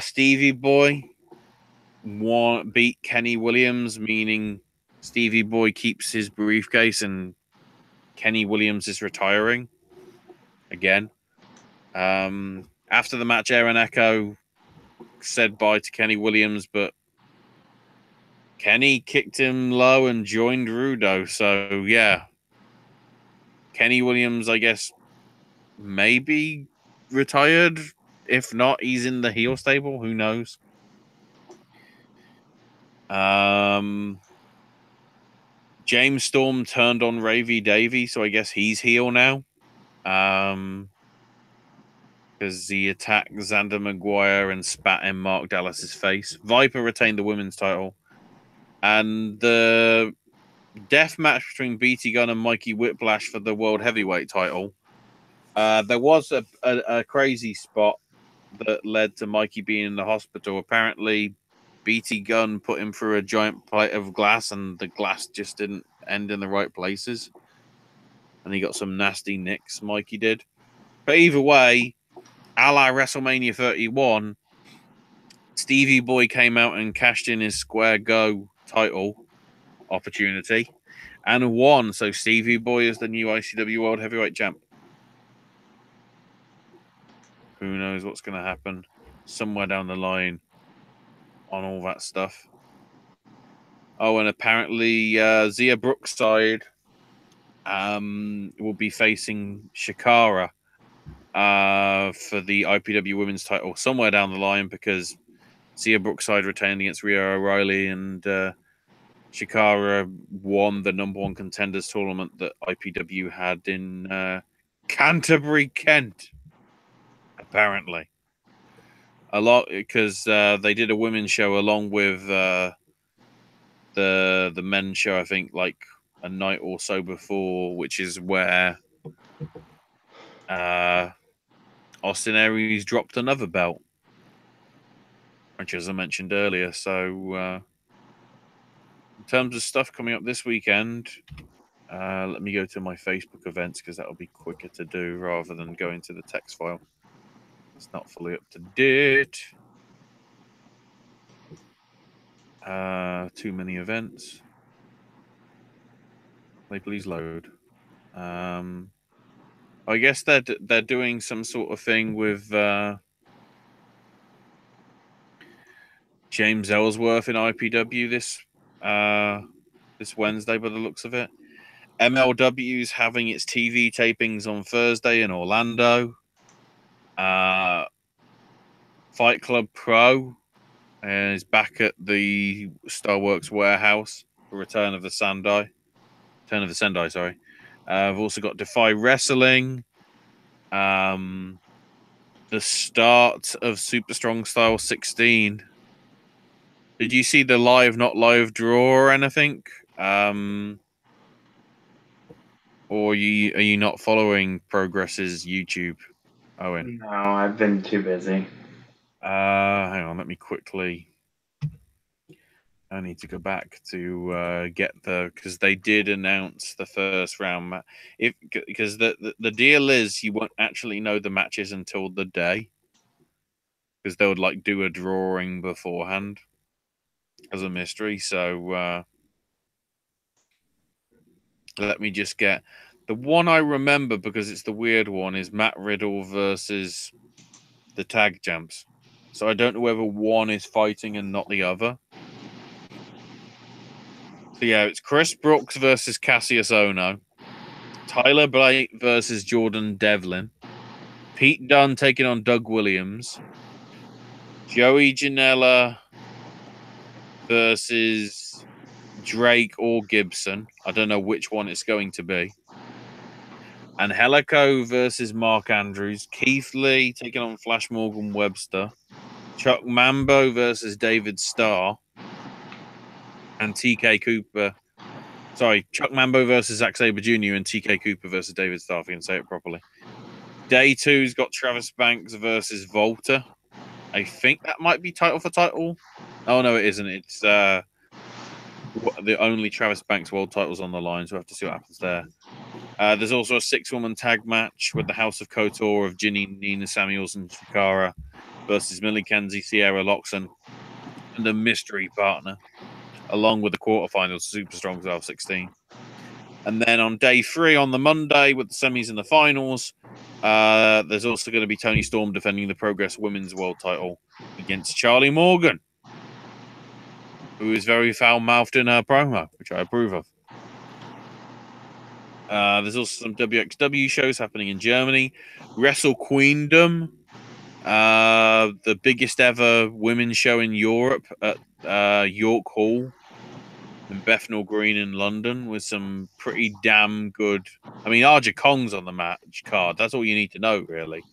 Stevie Boy beat Kenny Williams, meaning Stevie Boy keeps his briefcase and Kenny Williams is retiring again. After the match, Aaron Echo said bye to Kenny Williams, but Kenny kicked him low and joined Rudo. So, yeah. Kenny Williams, I guess, maybe retired. If not, he's in the heel stable. Who knows? James Storm turned on Ravy Davey, so I guess he's heel now. Because he attacked Xander Maguire and spat in Mark Dallas's face. Viper retained the women's title. And the death match between BT Gunn and Mikey Whiplash for the World Heavyweight title. There was a crazy spot that led to Mikey being in the hospital. Apparently, BT Gunn put him through a giant plate of glass and the glass just didn't end in the right places. And he got some nasty nicks, Mikey did. But either way, a la WrestleMania 31, Stevie Boy came out and cashed in his Square Go title opportunity and won. So Stevie Boy is the new ICW World Heavyweight Champ. Who knows what's going to happen somewhere down the line on all that stuff. Oh, and apparently Zia Brookside will be facing Shikara for the IPW Women's title somewhere down the line because Zia Brookside retained against Rhea O'Reilly and Shikara won the number 1 contenders tournament that IPW had in Canterbury, Kent. Apparently. A lot because they did a women's show along with the men's show, I think, like a night or so before, which is where Austin Aries dropped another belt, which, as I mentioned earlier. So, in terms of stuff coming up this weekend, let me go to my Facebook events because that'll be quicker to do rather than going to the text file. It's not fully up to date. Too many events. May please load. I guess they're doing some sort of thing with James Ellsworth in IPW this Wednesday, by the looks of it. MLW's having its TV tapings on Thursday in Orlando. Fight Club Pro is back at the Starworks warehouse for Return of the Sendai, sorry. I've also got Defy Wrestling. The start of Super Strong Style 16. Did you see the live, not live draw or anything? Or are you not following Progress's YouTube, Owen? No, I've been too busy. Hang on, let me quickly. I need to go back to get because they did announce the first round because the deal is you won't actually know the matches until the day because they would like do a drawing beforehand as a mystery. So let me just get the one I remember because it's the weird one is Matt Riddle versus the tag champs. So I don't know whether one is fighting and not the other. So yeah, it's Chris Brooks versus Cassius Ohno, Tyler Blake versus Jordan Devlin, Pete Dunne taking on Doug Williams, Joey Janela versus Drake or Gibson. I don't know which one it's going to be. Angelico versus Mark Andrews, Keith Lee taking on Flash Morgan Webster, Chuck Mambo versus David Starr, and TK Cooper. Sorry, Chuck Mambo versus Zack Sabre Jr. and TK Cooper versus David Starr, if I can say it properly. Day 2's got Travis Banks versus Volta. I think that might be title for title. Oh, no, it isn't. It's the only Travis Banks world titles on the line, so we'll have to see what happens there. There's also a 6-woman tag match with the House of KOTOR of Ginny, Nina Samuels, and Shikara versus Millie Kenzie, Sierra Loxon, and a mystery partner, along with the quarterfinals, Super Strong Style 16. And then on day 3, on the Monday, with the semis and the finals, there's also going to be Toni Storm defending the Progress Women's World title against Charlie Morgan, who is very foul-mouthed in her promo, which I approve of. There's also some WXW shows happening in Germany. Wrestle Queendom, the biggest ever women's show in Europe at York Hall in Bethnal Green in London with some pretty damn good. I mean, Arja Kong's on the match card. That's all you need to know, really.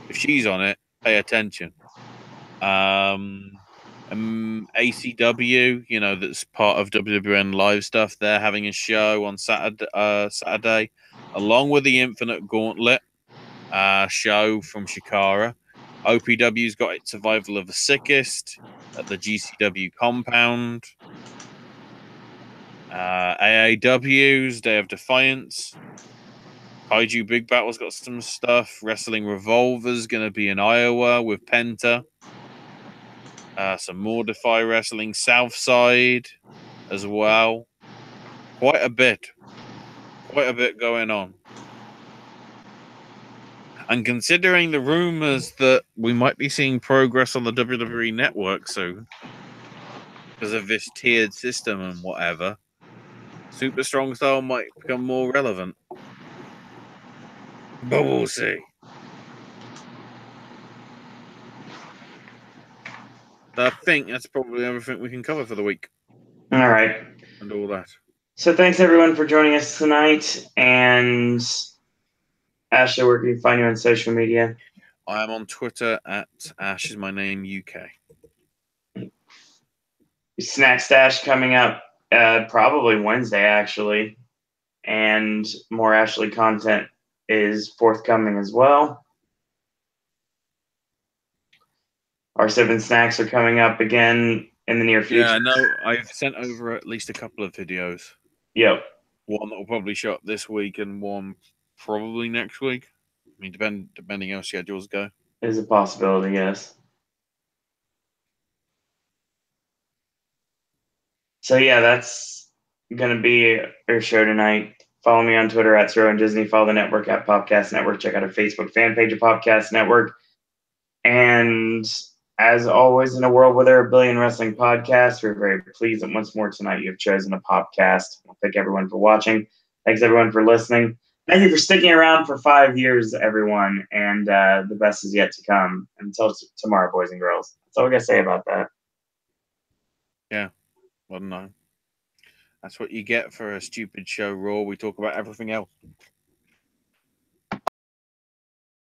If she's on it, pay attention. ACW, that's part of WWN Live stuff. They're having a show on Saturday, along with the Infinite Gauntlet show from Shikara. OPW's got its Survival of the Sickest at the GCW compound. AAW's Day of Defiance. Kaiju Big Battle's got some stuff. Wrestling Revolver's going to be in Iowa with Penta. Some more Defy Wrestling Southside as well. Quite a bit going on. And considering the rumors that we might be seeing Progress on the WWE Network soon because of this tiered system and whatever, Super Strong Style might become more relevant. But we'll see. I think that's probably everything we can cover for the week. All right. And all that. So thanks everyone for joining us tonight. And Ashley, where can you find you on social media? I am on Twitter at Ash is my name UK. Snack Stash coming up Probably Wednesday, actually. And more Ashley content is forthcoming as well. Our Sippin' Snacks are coming up again in the near future. Yeah, no, I've sent over at least a couple of videos. Yep. One that will probably show up this week, and one probably next week. I mean, depending how schedules go. Is a possibility, yes. So yeah, that's gonna be our show tonight. Follow me on Twitter at Zero and Disney. Follow the network at Popcast Network. Check out our Facebook fan page of Popcast Network. And as always, in a world where there are a billion wrestling podcasts, we're very pleased that once more tonight you have chosen a Popcast. Well, thank everyone for watching. Thanks everyone for listening. Thank you for sticking around for 5 years, everyone. And the best is yet to come. Until tomorrow, boys and girls. That's all I gotta say about that. Yeah, well, no. That's what you get for a stupid show, Raw. We talk about everything else.